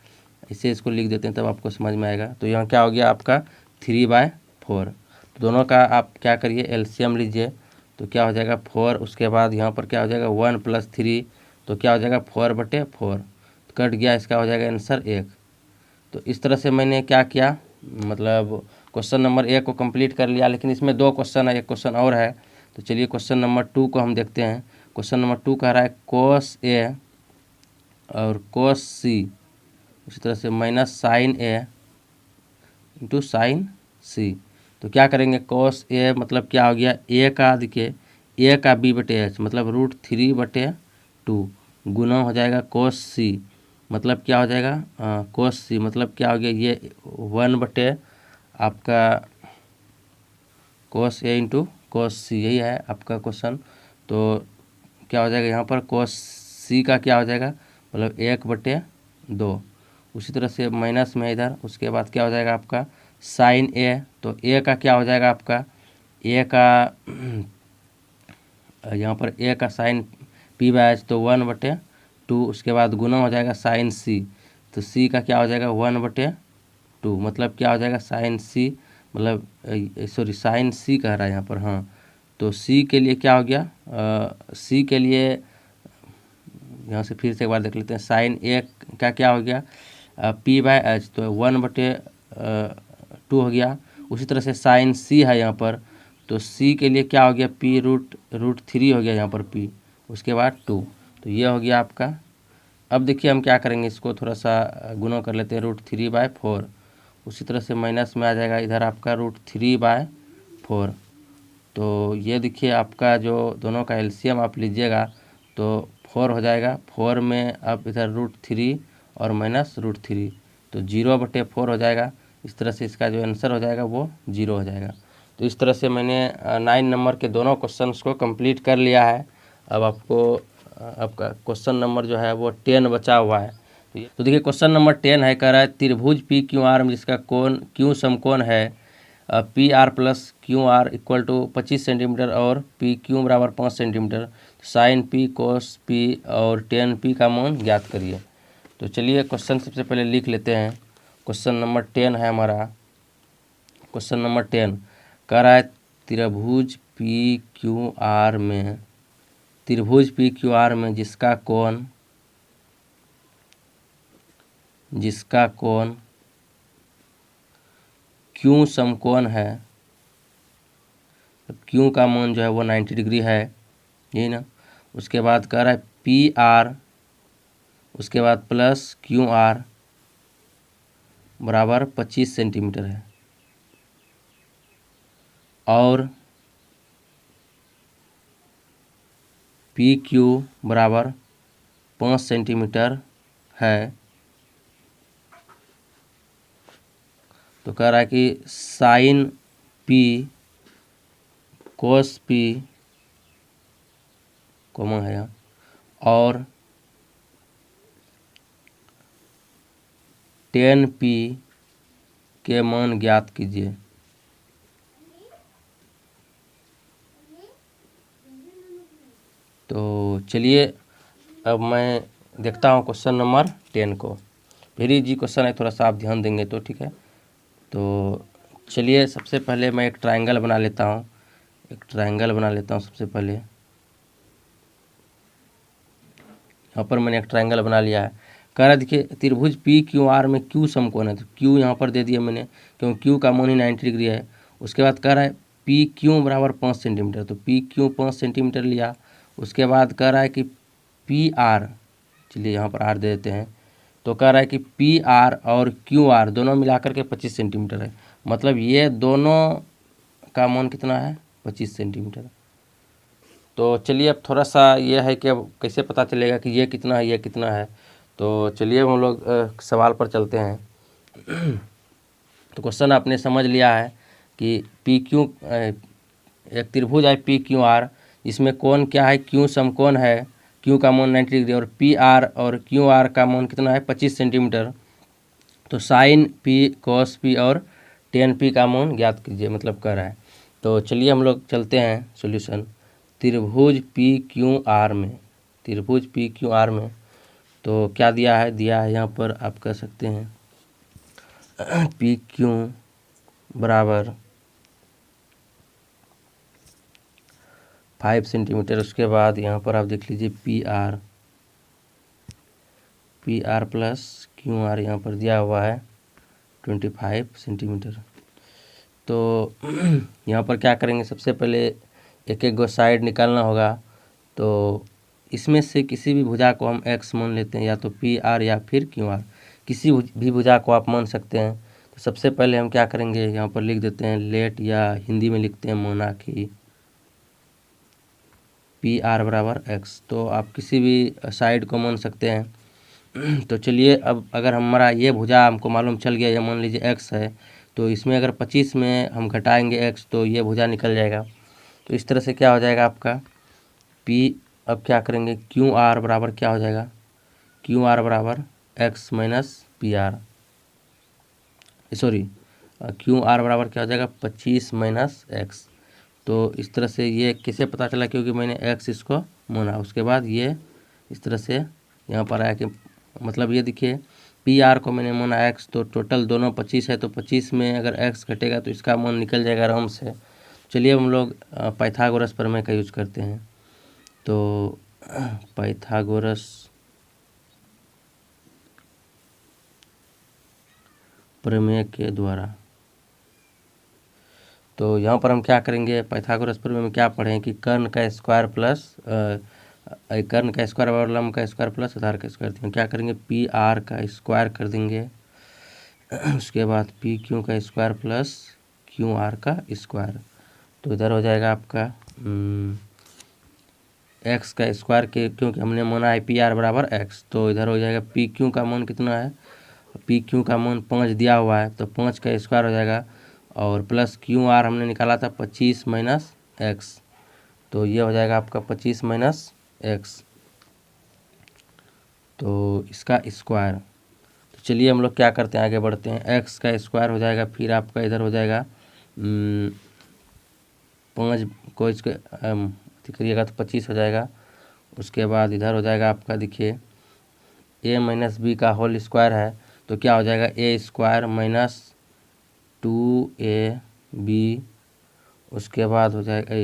इसे इसको लिख देते हैं तब आपको समझ में आएगा। तो यहाँ क्या हो गया आपका 3/4। तो दोनों का आप क्या करिए एलसीएम लीजिए, तो क्या हो जाएगा 4, उसके बाद यहाँ पर क्या हो जाएगा 1 + 3, तो क्या हो जाएगा 4/4, तो कट गया, इसका हो जाएगा आंसर 1। तो इस तरह से मैंने क्या किया, मतलब क्वेश्चन नंबर 1 को कंप्लीट कर लिया, लेकिन इसमें 2 क्वेश्चन है, एक क्वेश्चन और है। तो चलिए क्वेश्चन नंबर 2 को हम देखते हैं। क्वेश्चन नंबर 2 कह रहा है कोस ए और कोस सी, उसी तरह से माइनस साइन ए इंटू साइन सी। तो क्या करेंगे, कोस ए मतलब क्या हो गया, ए का देखिए ए का b/h मतलब √3/2 गुना हो जाएगा कोस सी, मतलब क्या हो जाएगा कोस सी मतलब क्या हो गया, ये 1 आपका कोस ए इंटू कोस सी, यही है आपका क्वेश्चन। तो क्या हो जाएगा यहाँ पर कोस सी का क्या हो जाएगा, मतलब 1/2, उसी तरह से माइनस में इधर। उसके बाद क्या हो जाएगा आपका साइन ए, तो ए का क्या हो जाएगा आपका ए का यहाँ पर ए का साइन p/h तो 1/2, उसके बाद गुना हो जाएगा साइन सी, तो सी का क्या हो जाएगा 1/2, मतलब क्या हो जाएगा साइन सी, मतलब सॉरी साइन सी कह रहा है यहाँ पर, हाँ। तो सी के लिए क्या हो गया, सी के लिए यहाँ से फिर से एक बार देख लेते हैं। साइन ए का क्या हो गया p/h, तो 1/2 हो गया। उसी तरह से साइन सी है यहाँ पर, तो सी के लिए क्या हो गया √3 हो गया यहाँ पर p, उसके बाद 2, तो ये हो गया आपका। अब देखिए हम क्या करेंगे, इसको थोड़ा सा गुना कर लेते हैं √3/4, उसी तरह से माइनस में आ जाएगा इधर आपका √3/4। तो ये देखिए आपका जो दोनों का एलसीएम आप लीजिएगा तो 4 हो जाएगा, 4 में अब इधर √3 और माइनस √3, तो 0/4 हो जाएगा। इस तरह से इसका जो आंसर हो जाएगा वो 0 हो जाएगा। तो इस तरह से मैंने 9 नंबर के दोनों क्वेश्चंस को कंप्लीट कर लिया है। अब आपको आपका क्वेश्चन नंबर जो है वो 10 बचा हुआ है। तो देखिए क्वेश्चन नंबर 10 है, कह रहा है त्रिभुज PQR में जिसका कोण Q समकोण है PR + QR = 25 सेंटीमीटर और PQ बराबर 5 सेंटीमीटर, साइन P कोस P और tan P का मान ज्ञात करिए। तो चलिए क्वेश्चन सबसे पहले लिख लेते हैं। क्वेश्चन नंबर 10 है हमारा। क्वेश्चन नंबर 10 कह रहा है त्रिभुज PQR में जिसका कोण Q समकोण है, Q का मान जो है वो 90 डिग्री है, यही ना। उसके बाद कह रहा है PR, उसके बाद प्लस QR बराबर 25 सेंटीमीटर है, और PQ बराबर 5 सेंटीमीटर है। तो कह रहा है कि साइन P कोस P कॉमन है यहाँ, और tan P के मान ज्ञात कीजिए। तो चलिए अब मैं देखता हूँ क्वेश्चन नंबर 10 को। वेरी इजी क्वेश्चन है, थोड़ा सा आप ध्यान देंगे तो ठीक है। तो चलिए सबसे पहले मैं एक ट्रायंगल बना लेता हूँ। सबसे पहले यहाँ पर मैंने एक ट्रायंगल बना लिया है। कह रहा देखिए त्रिभुज पी क्यू आर में क्यू समकोण है, तो क्यू यहाँ पर दे दिया मैंने क्योंकि क्यू का मान ही 90 डिग्री है। उसके बाद कह रहा है पी क्यू बराबर 5 सेंटीमीटर, तो पी क्यू 5 सेंटीमीटर लिया। उसके बाद कह रहा है कि पी आर, चलिए यहाँ पर आर दे देते हैं, तो कह रहा है कि पी आर और क्यू आर दोनों मिलाकर के 25 सेंटीमीटर है। मतलब ये दोनों का मान कितना है, 25 सेंटीमीटर। तो चलिए अब थोड़ा सा ये है कि अब कैसे पता चलेगा कि ये कितना है, ये कितना है। तो चलिए हम लोग सवाल पर चलते हैं। तो क्वेश्चन आपने समझ लिया है कि पी क्यू एक त्रिभुज है पी क्यू आर, इसमें कोण क्या है, क्यू समकोण है, क्यू का मान 90 डिग्री और पी आर और क्यू आर का मान कितना है, 25 सेंटीमीटर। तो साइन पी कॉस पी और टेन पी का मान ज्ञात कीजिए, मतलब कर रहा है। तो चलिए हम लोग चलते हैं सॉल्यूशन। त्रिभुज पी क्यू आर में, तो क्या दिया है, यहाँ पर आप कह सकते हैं पी क्यू बराबर 5 सेंटीमीटर। उसके बाद यहाँ पर आप देख लीजिए P R plus Q R यहाँ पर दिया हुआ है 25 सेंटीमीटर। तो यहाँ पर क्या करेंगे, सबसे पहले एक एक गो साइड निकालना होगा। तो इसमें से किसी भी भुजा को हम x मान लेते हैं, या तो पी आर या फिर क्यू आर, किसी भी भुजा को आप मान सकते हैं। तो सबसे पहले हम क्या करेंगे, यहाँ पर लिख देते हैं लेट, या हिंदी में लिखते हैं माना कि पी आर बराबर x। तो आप किसी भी साइड को मान सकते हैं। तो चलिए अब अगर हमारा ये भुजा हमको मालूम चल गया, ये मान लीजिए x है, तो इसमें अगर 25 में हम घटाएंगे x तो ये भुजा निकल जाएगा। तो इस तरह से क्या हो जाएगा आपका p, अब क्या करेंगे क्यू आर बराबर क्या हो जाएगा, क्यू आर बराबर x minus P R, sorry Q R बराबर क्या हो जाएगा 25 माइनस x। तो इस तरह से ये कैसे पता चला, क्योंकि मैंने x इसको माना। उसके बाद ये इस तरह से यहाँ पर आया कि मतलब ये देखिए पी आर को मैंने माना x, तो टोटल दोनों 25 है, तो 25 में अगर x घटेगा तो इसका मान निकल जाएगा आराम से। चलिए हम लोग पाइथागोरस प्रमेय का यूज करते हैं। तो पाइथागोरस प्रमेय के द्वारा, तो यहाँ पर हम क्या करेंगे, पाइथागोरस प्रमेय में क्या पढ़ें कि कर्ण का स्क्वायर प्लस कर्ण का स्क्वायर और लंब का स्क्वायर प्लस आधार का स्क्वायर, तो क्या करेंगे पी आर का स्क्वायर कर देंगे। उसके बाद पी क्यू का स्क्वायर प्लस क्यू आर का स्क्वायर, तो इधर हो जाएगा आपका एक्स का स्क्वायर के, क्योंकि हमने माना है पी आर बराबर एक्स, तो इधर हो जाएगा पी क्यू का मान कितना है, पी क्यू का मान 5 दिया हुआ है, तो 5 का स्क्वायर हो जाएगा, और प्लस क्यू आर हमने निकाला था 25 माइनस एक्स, तो ये हो जाएगा आपका 25 माइनस एक्स, तो इसका स्क्वायर। तो चलिए हम लोग क्या करते हैं, आगे बढ़ते हैं। एक्स का स्क्वायर हो जाएगा, फिर आपका इधर हो जाएगा 5 को इसके करिएगा तो 25 हो जाएगा। उसके बाद इधर हो जाएगा आपका देखिए a माइनस बी का होल स्क्वायर है, तो क्या हो जाएगा a स्क्वायर माइनस 2ab, उसके बाद हो जाएगा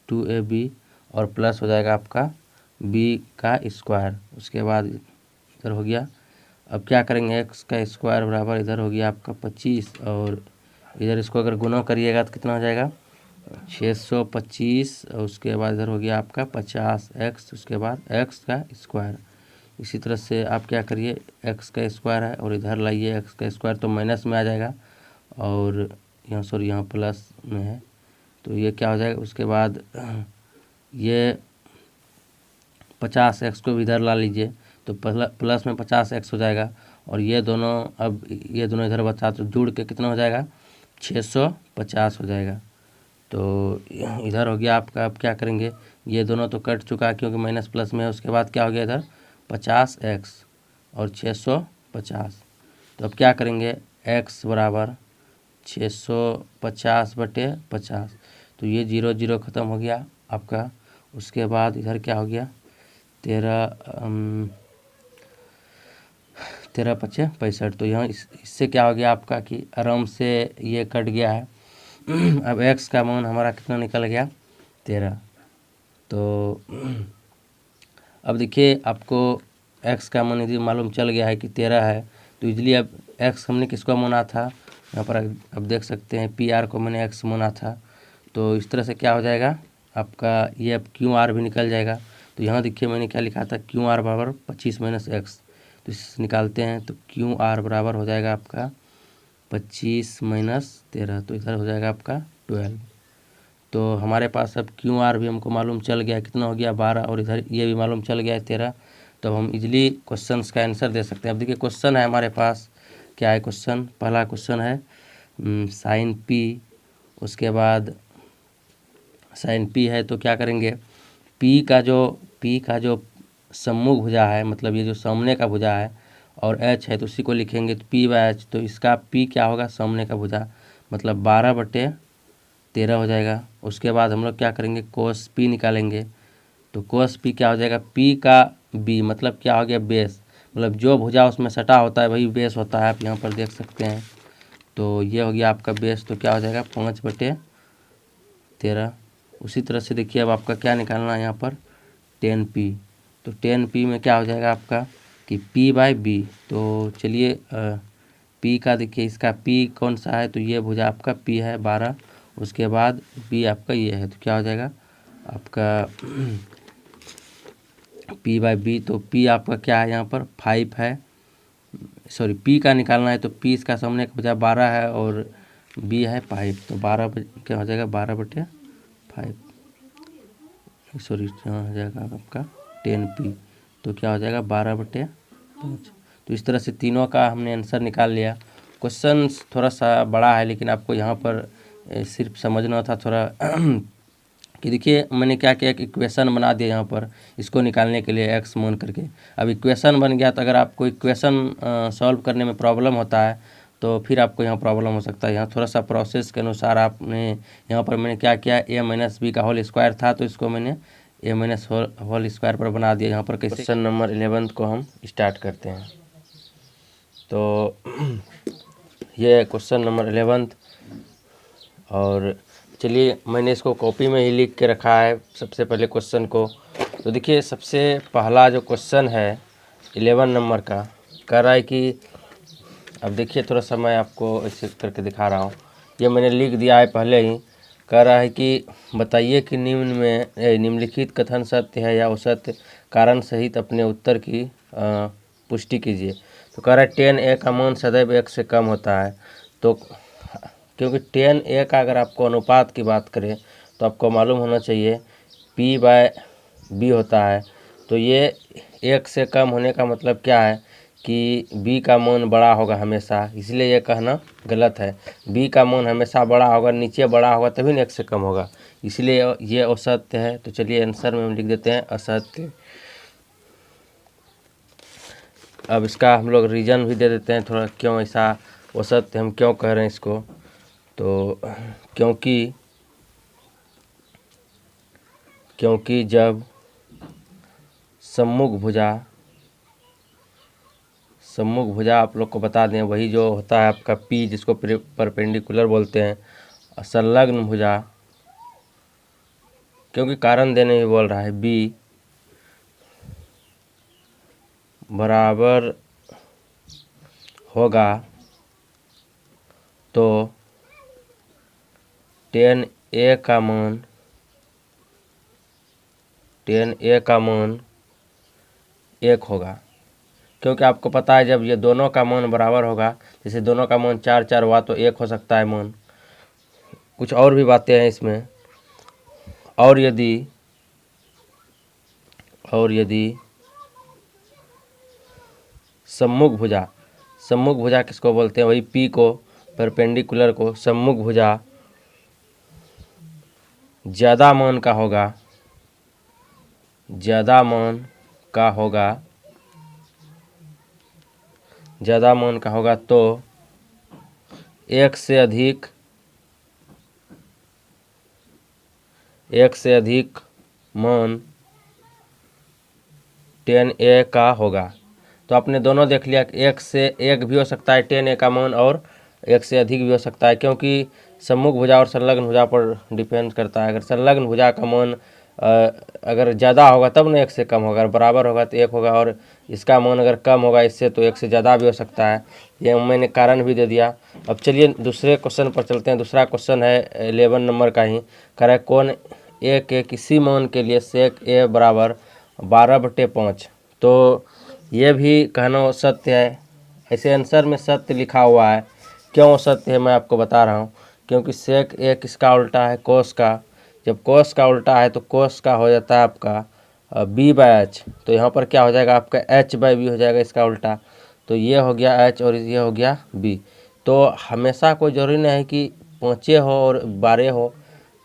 2ab और प्लस हो जाएगा आपका b का स्क्वायर। उसके बाद इधर हो गया, अब क्या करेंगे x का स्क्वायर बराबर इधर हो गया आपका 25, और इधर इसको अगर गुना करिएगा तो कितना हो जाएगा 625, और उसके बाद इधर हो गया आपका 50x, उसके बाद x का स्क्वायर। इसी तरह से आप क्या करिए x का स्क्वायर है और इधर लाइए x का स्क्वायर, तो माइनस में आ जाएगा, और यहाँ सॉरी यहाँ प्लस में है, तो ये क्या हो जाएगा। उसके बाद ये 50x को भी इधर ला लीजिए, तो प्लस में 50x हो जाएगा, और ये दोनों अब ये दोनों इधर बचा, तो जुड़ के कितना हो जाएगा 650 हो जाएगा। तो इधर हो गया आपका, अब क्या करेंगे ये दोनों तो कट चुका है क्योंकि माइनस प्लस में है। उसके बाद क्या हो गया इधर 50x और 650, तो अब क्या करेंगे x बराबर 650/50, तो ये 0 0 ख़त्म हो गया आपका। उसके बाद इधर क्या हो गया, 13 पचे 65, तो यहाँ इससे क्या हो गया आपका कि आराम से ये कट गया है। अब x का मान हमारा कितना निकल गया, 13। तो अब देखिए आपको x का मान यदि मालूम चल गया है कि 13 है, तो इजली अब x हमने किसको माना था, यहाँ पर अब देख सकते हैं PR को मैंने x माना था। तो इस तरह से क्या हो जाएगा आपका, ये अब QR भी निकल जाएगा। तो यहाँ देखिए मैंने क्या लिखा था, QR बराबर 25 - x, तो इस निकालते हैं तो QR बराबर हो जाएगा आपका 25 - 13, तो इधर हो जाएगा आपका 12। तो हमारे पास अब QR भी हमको मालूम चल गया, कितना हो गया 12, और इधर ये भी मालूम चल गया है 13। तो हम इजीली क्वेश्चन का आंसर दे सकते हैं। अब देखिए क्वेश्चन है हमारे पास, क्या है क्वेश्चन, पहला क्वेश्चन है sin p, उसके बाद sin p है तो क्या करेंगे, p का जो सम्मुख भुजा है, मतलब ये जो सामने का भुजा है, और h है तो उसी को लिखेंगे तो p/h, तो इसका p क्या होगा, सामने का भुजा, मतलब 12/13 हो जाएगा। उसके बाद हम लोग क्या करेंगे, cos p निकालेंगे, तो cos p क्या हो जाएगा, p का b, मतलब क्या हो गया, बेस, मतलब जो भुजा उसमें सटा होता है वही बेस होता है, आप यहाँ पर देख सकते हैं। तो ये हो गया आपका बेस, तो क्या हो जाएगा 5/13। उसी तरह से देखिए अब आपका क्या निकालना है यहाँ पर, 10p, तो 10p में क्या हो जाएगा आपका कि p/b, तो चलिए p का देखिए, इसका p कौन सा है, तो ये भुजा आपका p है 12, उसके बाद b आपका ये है, तो क्या हो जाएगा आपका p/b, तो p आपका क्या है यहाँ पर 5 है, सॉरी p का निकालना है, तो p इसका सामने का भुजा 12 है और b है 5, तो 12 क्या हो जाएगा 12/5, सॉरी यहाँ हो जाएगा आपका 10p, तो क्या हो जाएगा 12/5। तो इस तरह से तीनों का हमने आंसर निकाल लिया। क्वेश्चन थोड़ा सा बड़ा है, लेकिन आपको यहाँ पर सिर्फ समझना था थोड़ा कि देखिए मैंने क्या किया, एक इक्वेशन बना दिया यहाँ पर इसको निकालने के लिए x मान करके। अब इक्वेशन बन गया, तो अगर आपको इक्वेशन सॉल्व करने में प्रॉब्लम होता है तो फिर आपको यहाँ प्रॉब्लम हो सकता है। यहाँ थोड़ा सा प्रोसेस के अनुसार आपने, यहाँ पर मैंने क्या किया, a - b का होल स्क्वायर था तो इसको मैंने a - होल स्क्वायर पर बना दिया। यहाँ पर कैसे, क्वेश्चन नंबर 11 को हम स्टार्ट करते हैं। तो ये क्वेश्चन नंबर 11, और चलिए मैंने इसको कॉपी में ही लिख के रखा है सबसे पहले क्वेश्चन को। तो देखिए सबसे पहला जो क्वेश्चन है 11 नंबर का, कह रहा है कि, अब देखिए थोड़ा सा मैं आपको ऐसे करके दिखा रहा हूँ, ये मैंने लिख दिया है पहले ही। कह रहा है कि बताइए कि निम्नलिखित कथन सत्य है या असत्य, कारण सहित अपने उत्तर की पुष्टि कीजिए। तो कह रहा है 10a का मान सदैव 1 से कम होता है। तो क्योंकि 10a का अगर आपको अनुपात की बात करें तो आपको मालूम होना चाहिए p/b होता है। तो ये 1 से कम होने का मतलब क्या है कि b का मान बड़ा होगा हमेशा, इसलिए ये कहना गलत है। b का मान हमेशा बड़ा होगा, नीचे बड़ा होगा तभी न 1 से कम होगा, इसलिए ये असत्य है। तो चलिए आंसर में हम लिख देते हैं असत्य। अब इसका हम लोग रीज़न भी दे देते हैं थोड़ा, क्यों ऐसा असत्य हम क्यों कह रहे हैं इसको। तो क्योंकि जब सम्मुख भुजा आप लोग को बता दें, वही जो होता है आपका P, जिसको परपेंडिकुलर बोलते हैं, संलग्न भुजा, क्योंकि कारण देने में बोल रहा है B बराबर होगा तो 10a का मान 1 होगा। क्योंकि आपको पता है जब ये दोनों का मान बराबर होगा, जैसे दोनों का मान 4 4 हुआ तो 1 हो सकता है मान। कुछ और भी बातें हैं इसमें, और यदि सम्मुख भुजा किसको बोलते हैं, वही P को, परपेंडिकुलर को, सम्मुख भुजा ज़्यादा मान का होगा तो एक से अधिक मान 10a का होगा। तो आपने दोनों देख लिया कि एक से एक भी हो सकता है 10a का मान और एक से अधिक भी हो सकता है, क्योंकि सम्मुख भुजा और संलग्न भुजा पर डिपेंड करता है। अगर संलग्न भुजा का मान अगर ज़्यादा होगा तब ना एक से कम होगा, अगर बराबर होगा तो एक होगा, और इसका मान अगर कम होगा इससे तो एक से ज़्यादा भी हो सकता है। ये मैंने कारण भी दे दिया। अब चलिए दूसरे क्वेश्चन पर चलते हैं। दूसरा क्वेश्चन है 11 नंबर का ही, कह रहा है कौन ए के किसी मान के लिए सेक ए बराबर 12/5। तो ये भी कहना सत्य है। ऐसे आंसर में सत्य लिखा हुआ है। क्यों सत्य है मैं आपको बता रहा हूँ, क्योंकि सेक ए किसका उल्टा है? कोस का। जब कोस का उल्टा है तो कोस का हो जाता है आपका b/h। तो यहाँ पर क्या हो जाएगा आपका h/b हो जाएगा इसका उल्टा। तो ये हो गया h और ये हो गया b। तो हमेशा कोई ज़रूरी नहीं है कि 5 हो और 12 हो,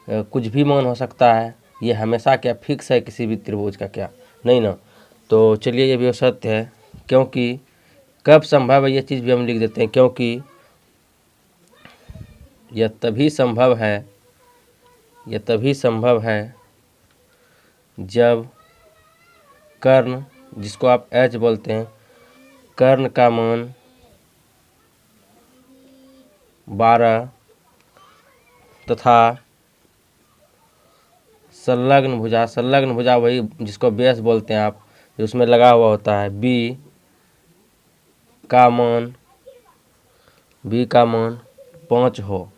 कुछ भी मान हो सकता है। ये हमेशा क्या फिक्स है किसी भी त्रिभुज का? क्या नहीं ना। तो चलिए ये भी सत्य है, क्योंकि कब संभव है ये चीज़ भी हम लिख देते हैं, क्योंकि यह तभी संभव है जब कर्ण, जिसको आप h बोलते हैं, कर्ण का मान 12 तथा संलग्न भुजा वही जिसको बेस बोलते हैं आप, जो उसमें लगा हुआ होता है, b का मान 5 हो।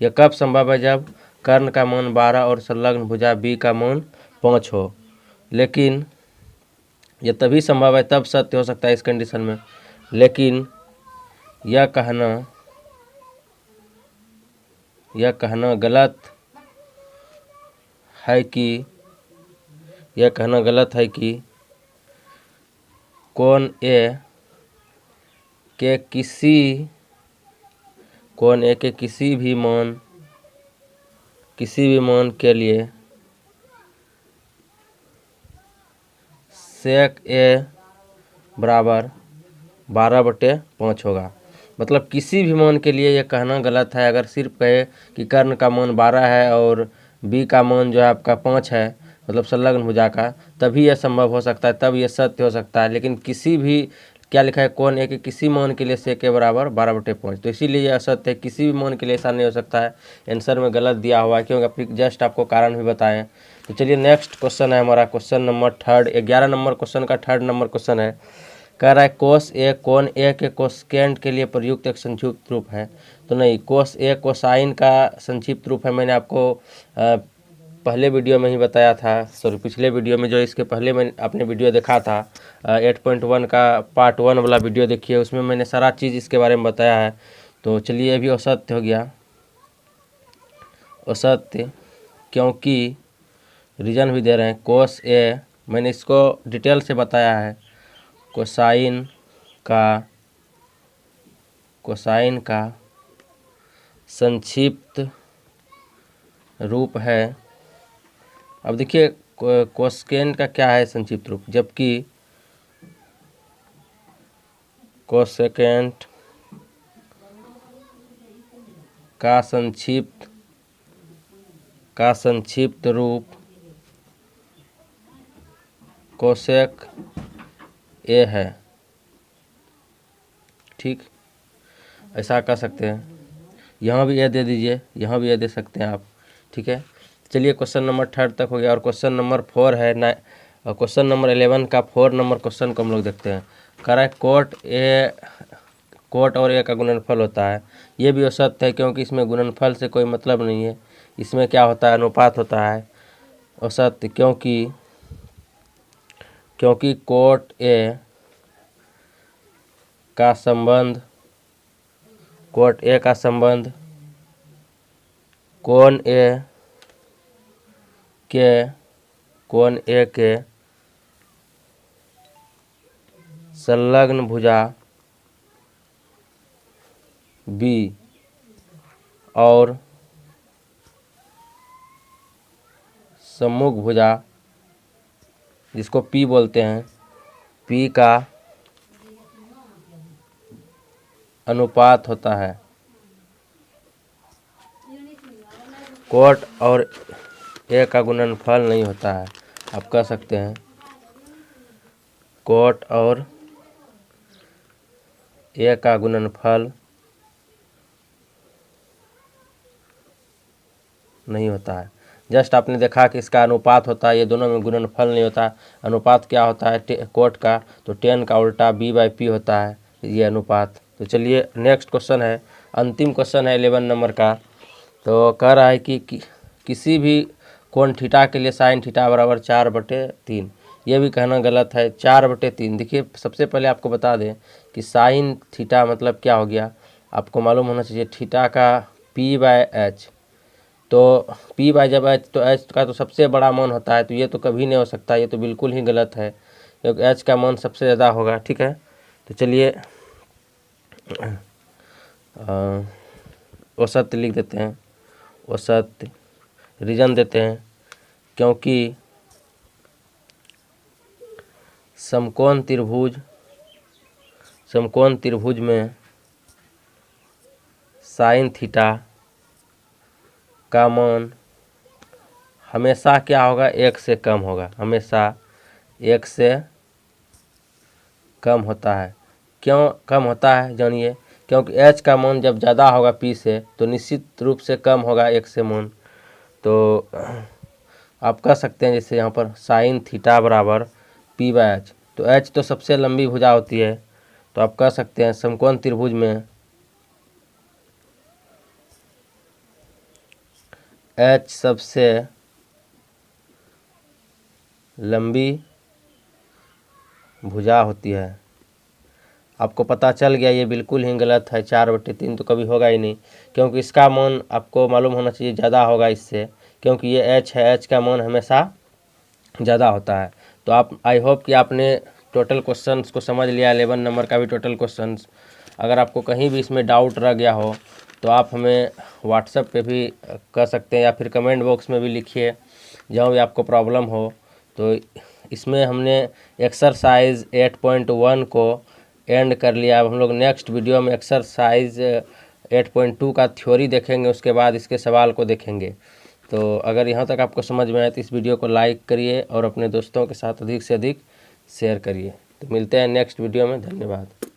यह कब संभव है? जब कर्ण का मान 12 और संलग्न भुजा b का मान 5 हो। लेकिन यह तभी संभव है, तब सत्य हो सकता है इस कंडीशन में। लेकिन यह कहना गलत है कि कोण ए के किसी भी मान के लिए सेक ए बराबर 12/5 होगा। मतलब किसी भी मान के लिए यह कहना गलत है। अगर सिर्फ कहे कि कर्ण का मान 12 है और b का मान जो है आपका 5 है, मतलब संलग्न भुजा का, तभी यह संभव हो सकता है, तब यह सत्य हो सकता है। लेकिन किसी भी, क्या लिखा है, कोण ए के किसी मान के लिए सेक ए बराबर 12/5, तो इसीलिए यह असत्य है। किसी भी मान के लिए ऐसा नहीं हो सकता है। आंसर में गलत दिया हुआ है, क्योंकि जस्ट आपको कारण भी बताएं। तो चलिए नेक्स्ट क्वेश्चन है हमारा क्वेश्चन नंबर 3, 11 नंबर क्वेश्चन का 3 नंबर क्वेश्चन है। कह रहा है कोस ए कोण ए के कोसेकेंट के लिए प्रयुक्त एक संक्षिप्त रूप है। तो नहीं, कोस ए कोसाइन का संक्षिप्त रूप है। मैंने आपको पहले वीडियो में ही बताया था, सॉरी पिछले वीडियो में, जो इसके पहले मैंने आपने वीडियो देखा था 8.1 का पार्ट 1 वाला वीडियो देखिए, उसमें मैंने सारा चीज़ इसके बारे में बताया है। तो चलिए अभी असत्य हो गया, असत्य, क्योंकि रीजन भी दे रहे हैं। कोस ए, मैंने इसको डिटेल से बताया है, कोसाइन का संक्षिप्त रूप है। अब देखिए कोसेकेंट का क्या है संक्षिप्त रूप, जबकि कोसेकेंट का संक्षिप्त रूप कोसेक ए है। ठीक, ऐसा कर सकते हैं। यहाँ भी ए दे दीजिए, यहाँ भी ए दे सकते हैं आप। ठीक है, चलिए क्वेश्चन नंबर 3 तक हो गया, और क्वेश्चन नंबर 4 है क्वेश्चन नंबर 11 का 4 नंबर क्वेश्चन को हम लोग देखते हैं। कह रहा है कोट और ए का गुणनफल होता है। ये भी असत्य है, क्योंकि इसमें गुणनफल से कोई मतलब नहीं है। इसमें क्या होता है? अनुपात होता है। असत्य, क्योंकि कोट ए का संबंध कोण ए के संलग्न भुजा b और सम्मुख भुजा, जिसको p बोलते हैं, p का अनुपात होता है। कोट और ए का गुणनफल नहीं होता है। आप कह सकते हैं कोट और ए का गुणनफल नहीं होता है। जस्ट आपने देखा कि इसका अनुपात होता है, ये दोनों में गुणनफल नहीं होता। अनुपात क्या होता है कोट का, तो 10 का उल्टा b/p होता है, ये अनुपात। तो चलिए नेक्स्ट क्वेश्चन है, अंतिम क्वेश्चन है 11 नंबर का। तो कह रहा है कि किसी भी कोण थीटा के लिए साइन थीटा बराबर 4/3। ये भी कहना गलत है, 4/3। देखिए सबसे पहले आपको बता दें कि साइन थीटा मतलब क्या हो गया, आपको मालूम होना चाहिए थीटा का p/h। तो p बाय जब h, तो h का तो सबसे बड़ा मान होता है, तो ये तो कभी नहीं हो सकता, ये तो बिल्कुल ही गलत है, क्योंकि h का मान सबसे ज़्यादा होगा। ठीक है, तो चलिए औसत लिख देते हैं, औसत रीजन देते हैं, क्योंकि समकोण त्रिभुज में साइन थीटा का मान हमेशा क्या होगा, 1 से कम होगा, हमेशा 1 से कम होता है। क्यों कम होता है जानिए, क्योंकि h का मान जब ज़्यादा होगा p से तो निश्चित रूप से कम होगा 1 से मान। तो आप कह सकते हैं जैसे यहाँ पर साइन थीटा बराबर p/h, तो h तो सबसे लंबी भुजा होती है, तो आप कह सकते हैं समकोण त्रिभुज में h सबसे लंबी भुजा होती है। आपको पता चल गया ये बिल्कुल ही गलत है, 4/3 तो कभी होगा ही नहीं, क्योंकि इसका मान आपको मालूम होना चाहिए ज़्यादा होगा इससे, क्योंकि ये h है, h का मान हमेशा ज़्यादा होता है। तो आप आई होप कि आपने टोटल क्वेश्चंस को समझ लिया, 11 नंबर का भी टोटल क्वेश्चंस। अगर आपको कहीं भी इसमें डाउट रह गया हो तो आप हमें व्हाट्सएप पे भी कर सकते हैं, या फिर कमेंट बॉक्स में भी लिखिए, जहाँ भी आपको प्रॉब्लम हो। तो इसमें हमने एक्सरसाइज 8.1 को एंड कर लिया। अब हम लोग नेक्स्ट वीडियो में एक्सरसाइज 8.2 का थ्योरी देखेंगे, उसके बाद इसके सवाल को देखेंगे। तो अगर यहाँ तक आपको समझ में आए तो इस वीडियो को लाइक करिए और अपने दोस्तों के साथ अधिक से अधिक शेयर करिए। तो मिलते हैं नेक्स्ट वीडियो में, धन्यवाद।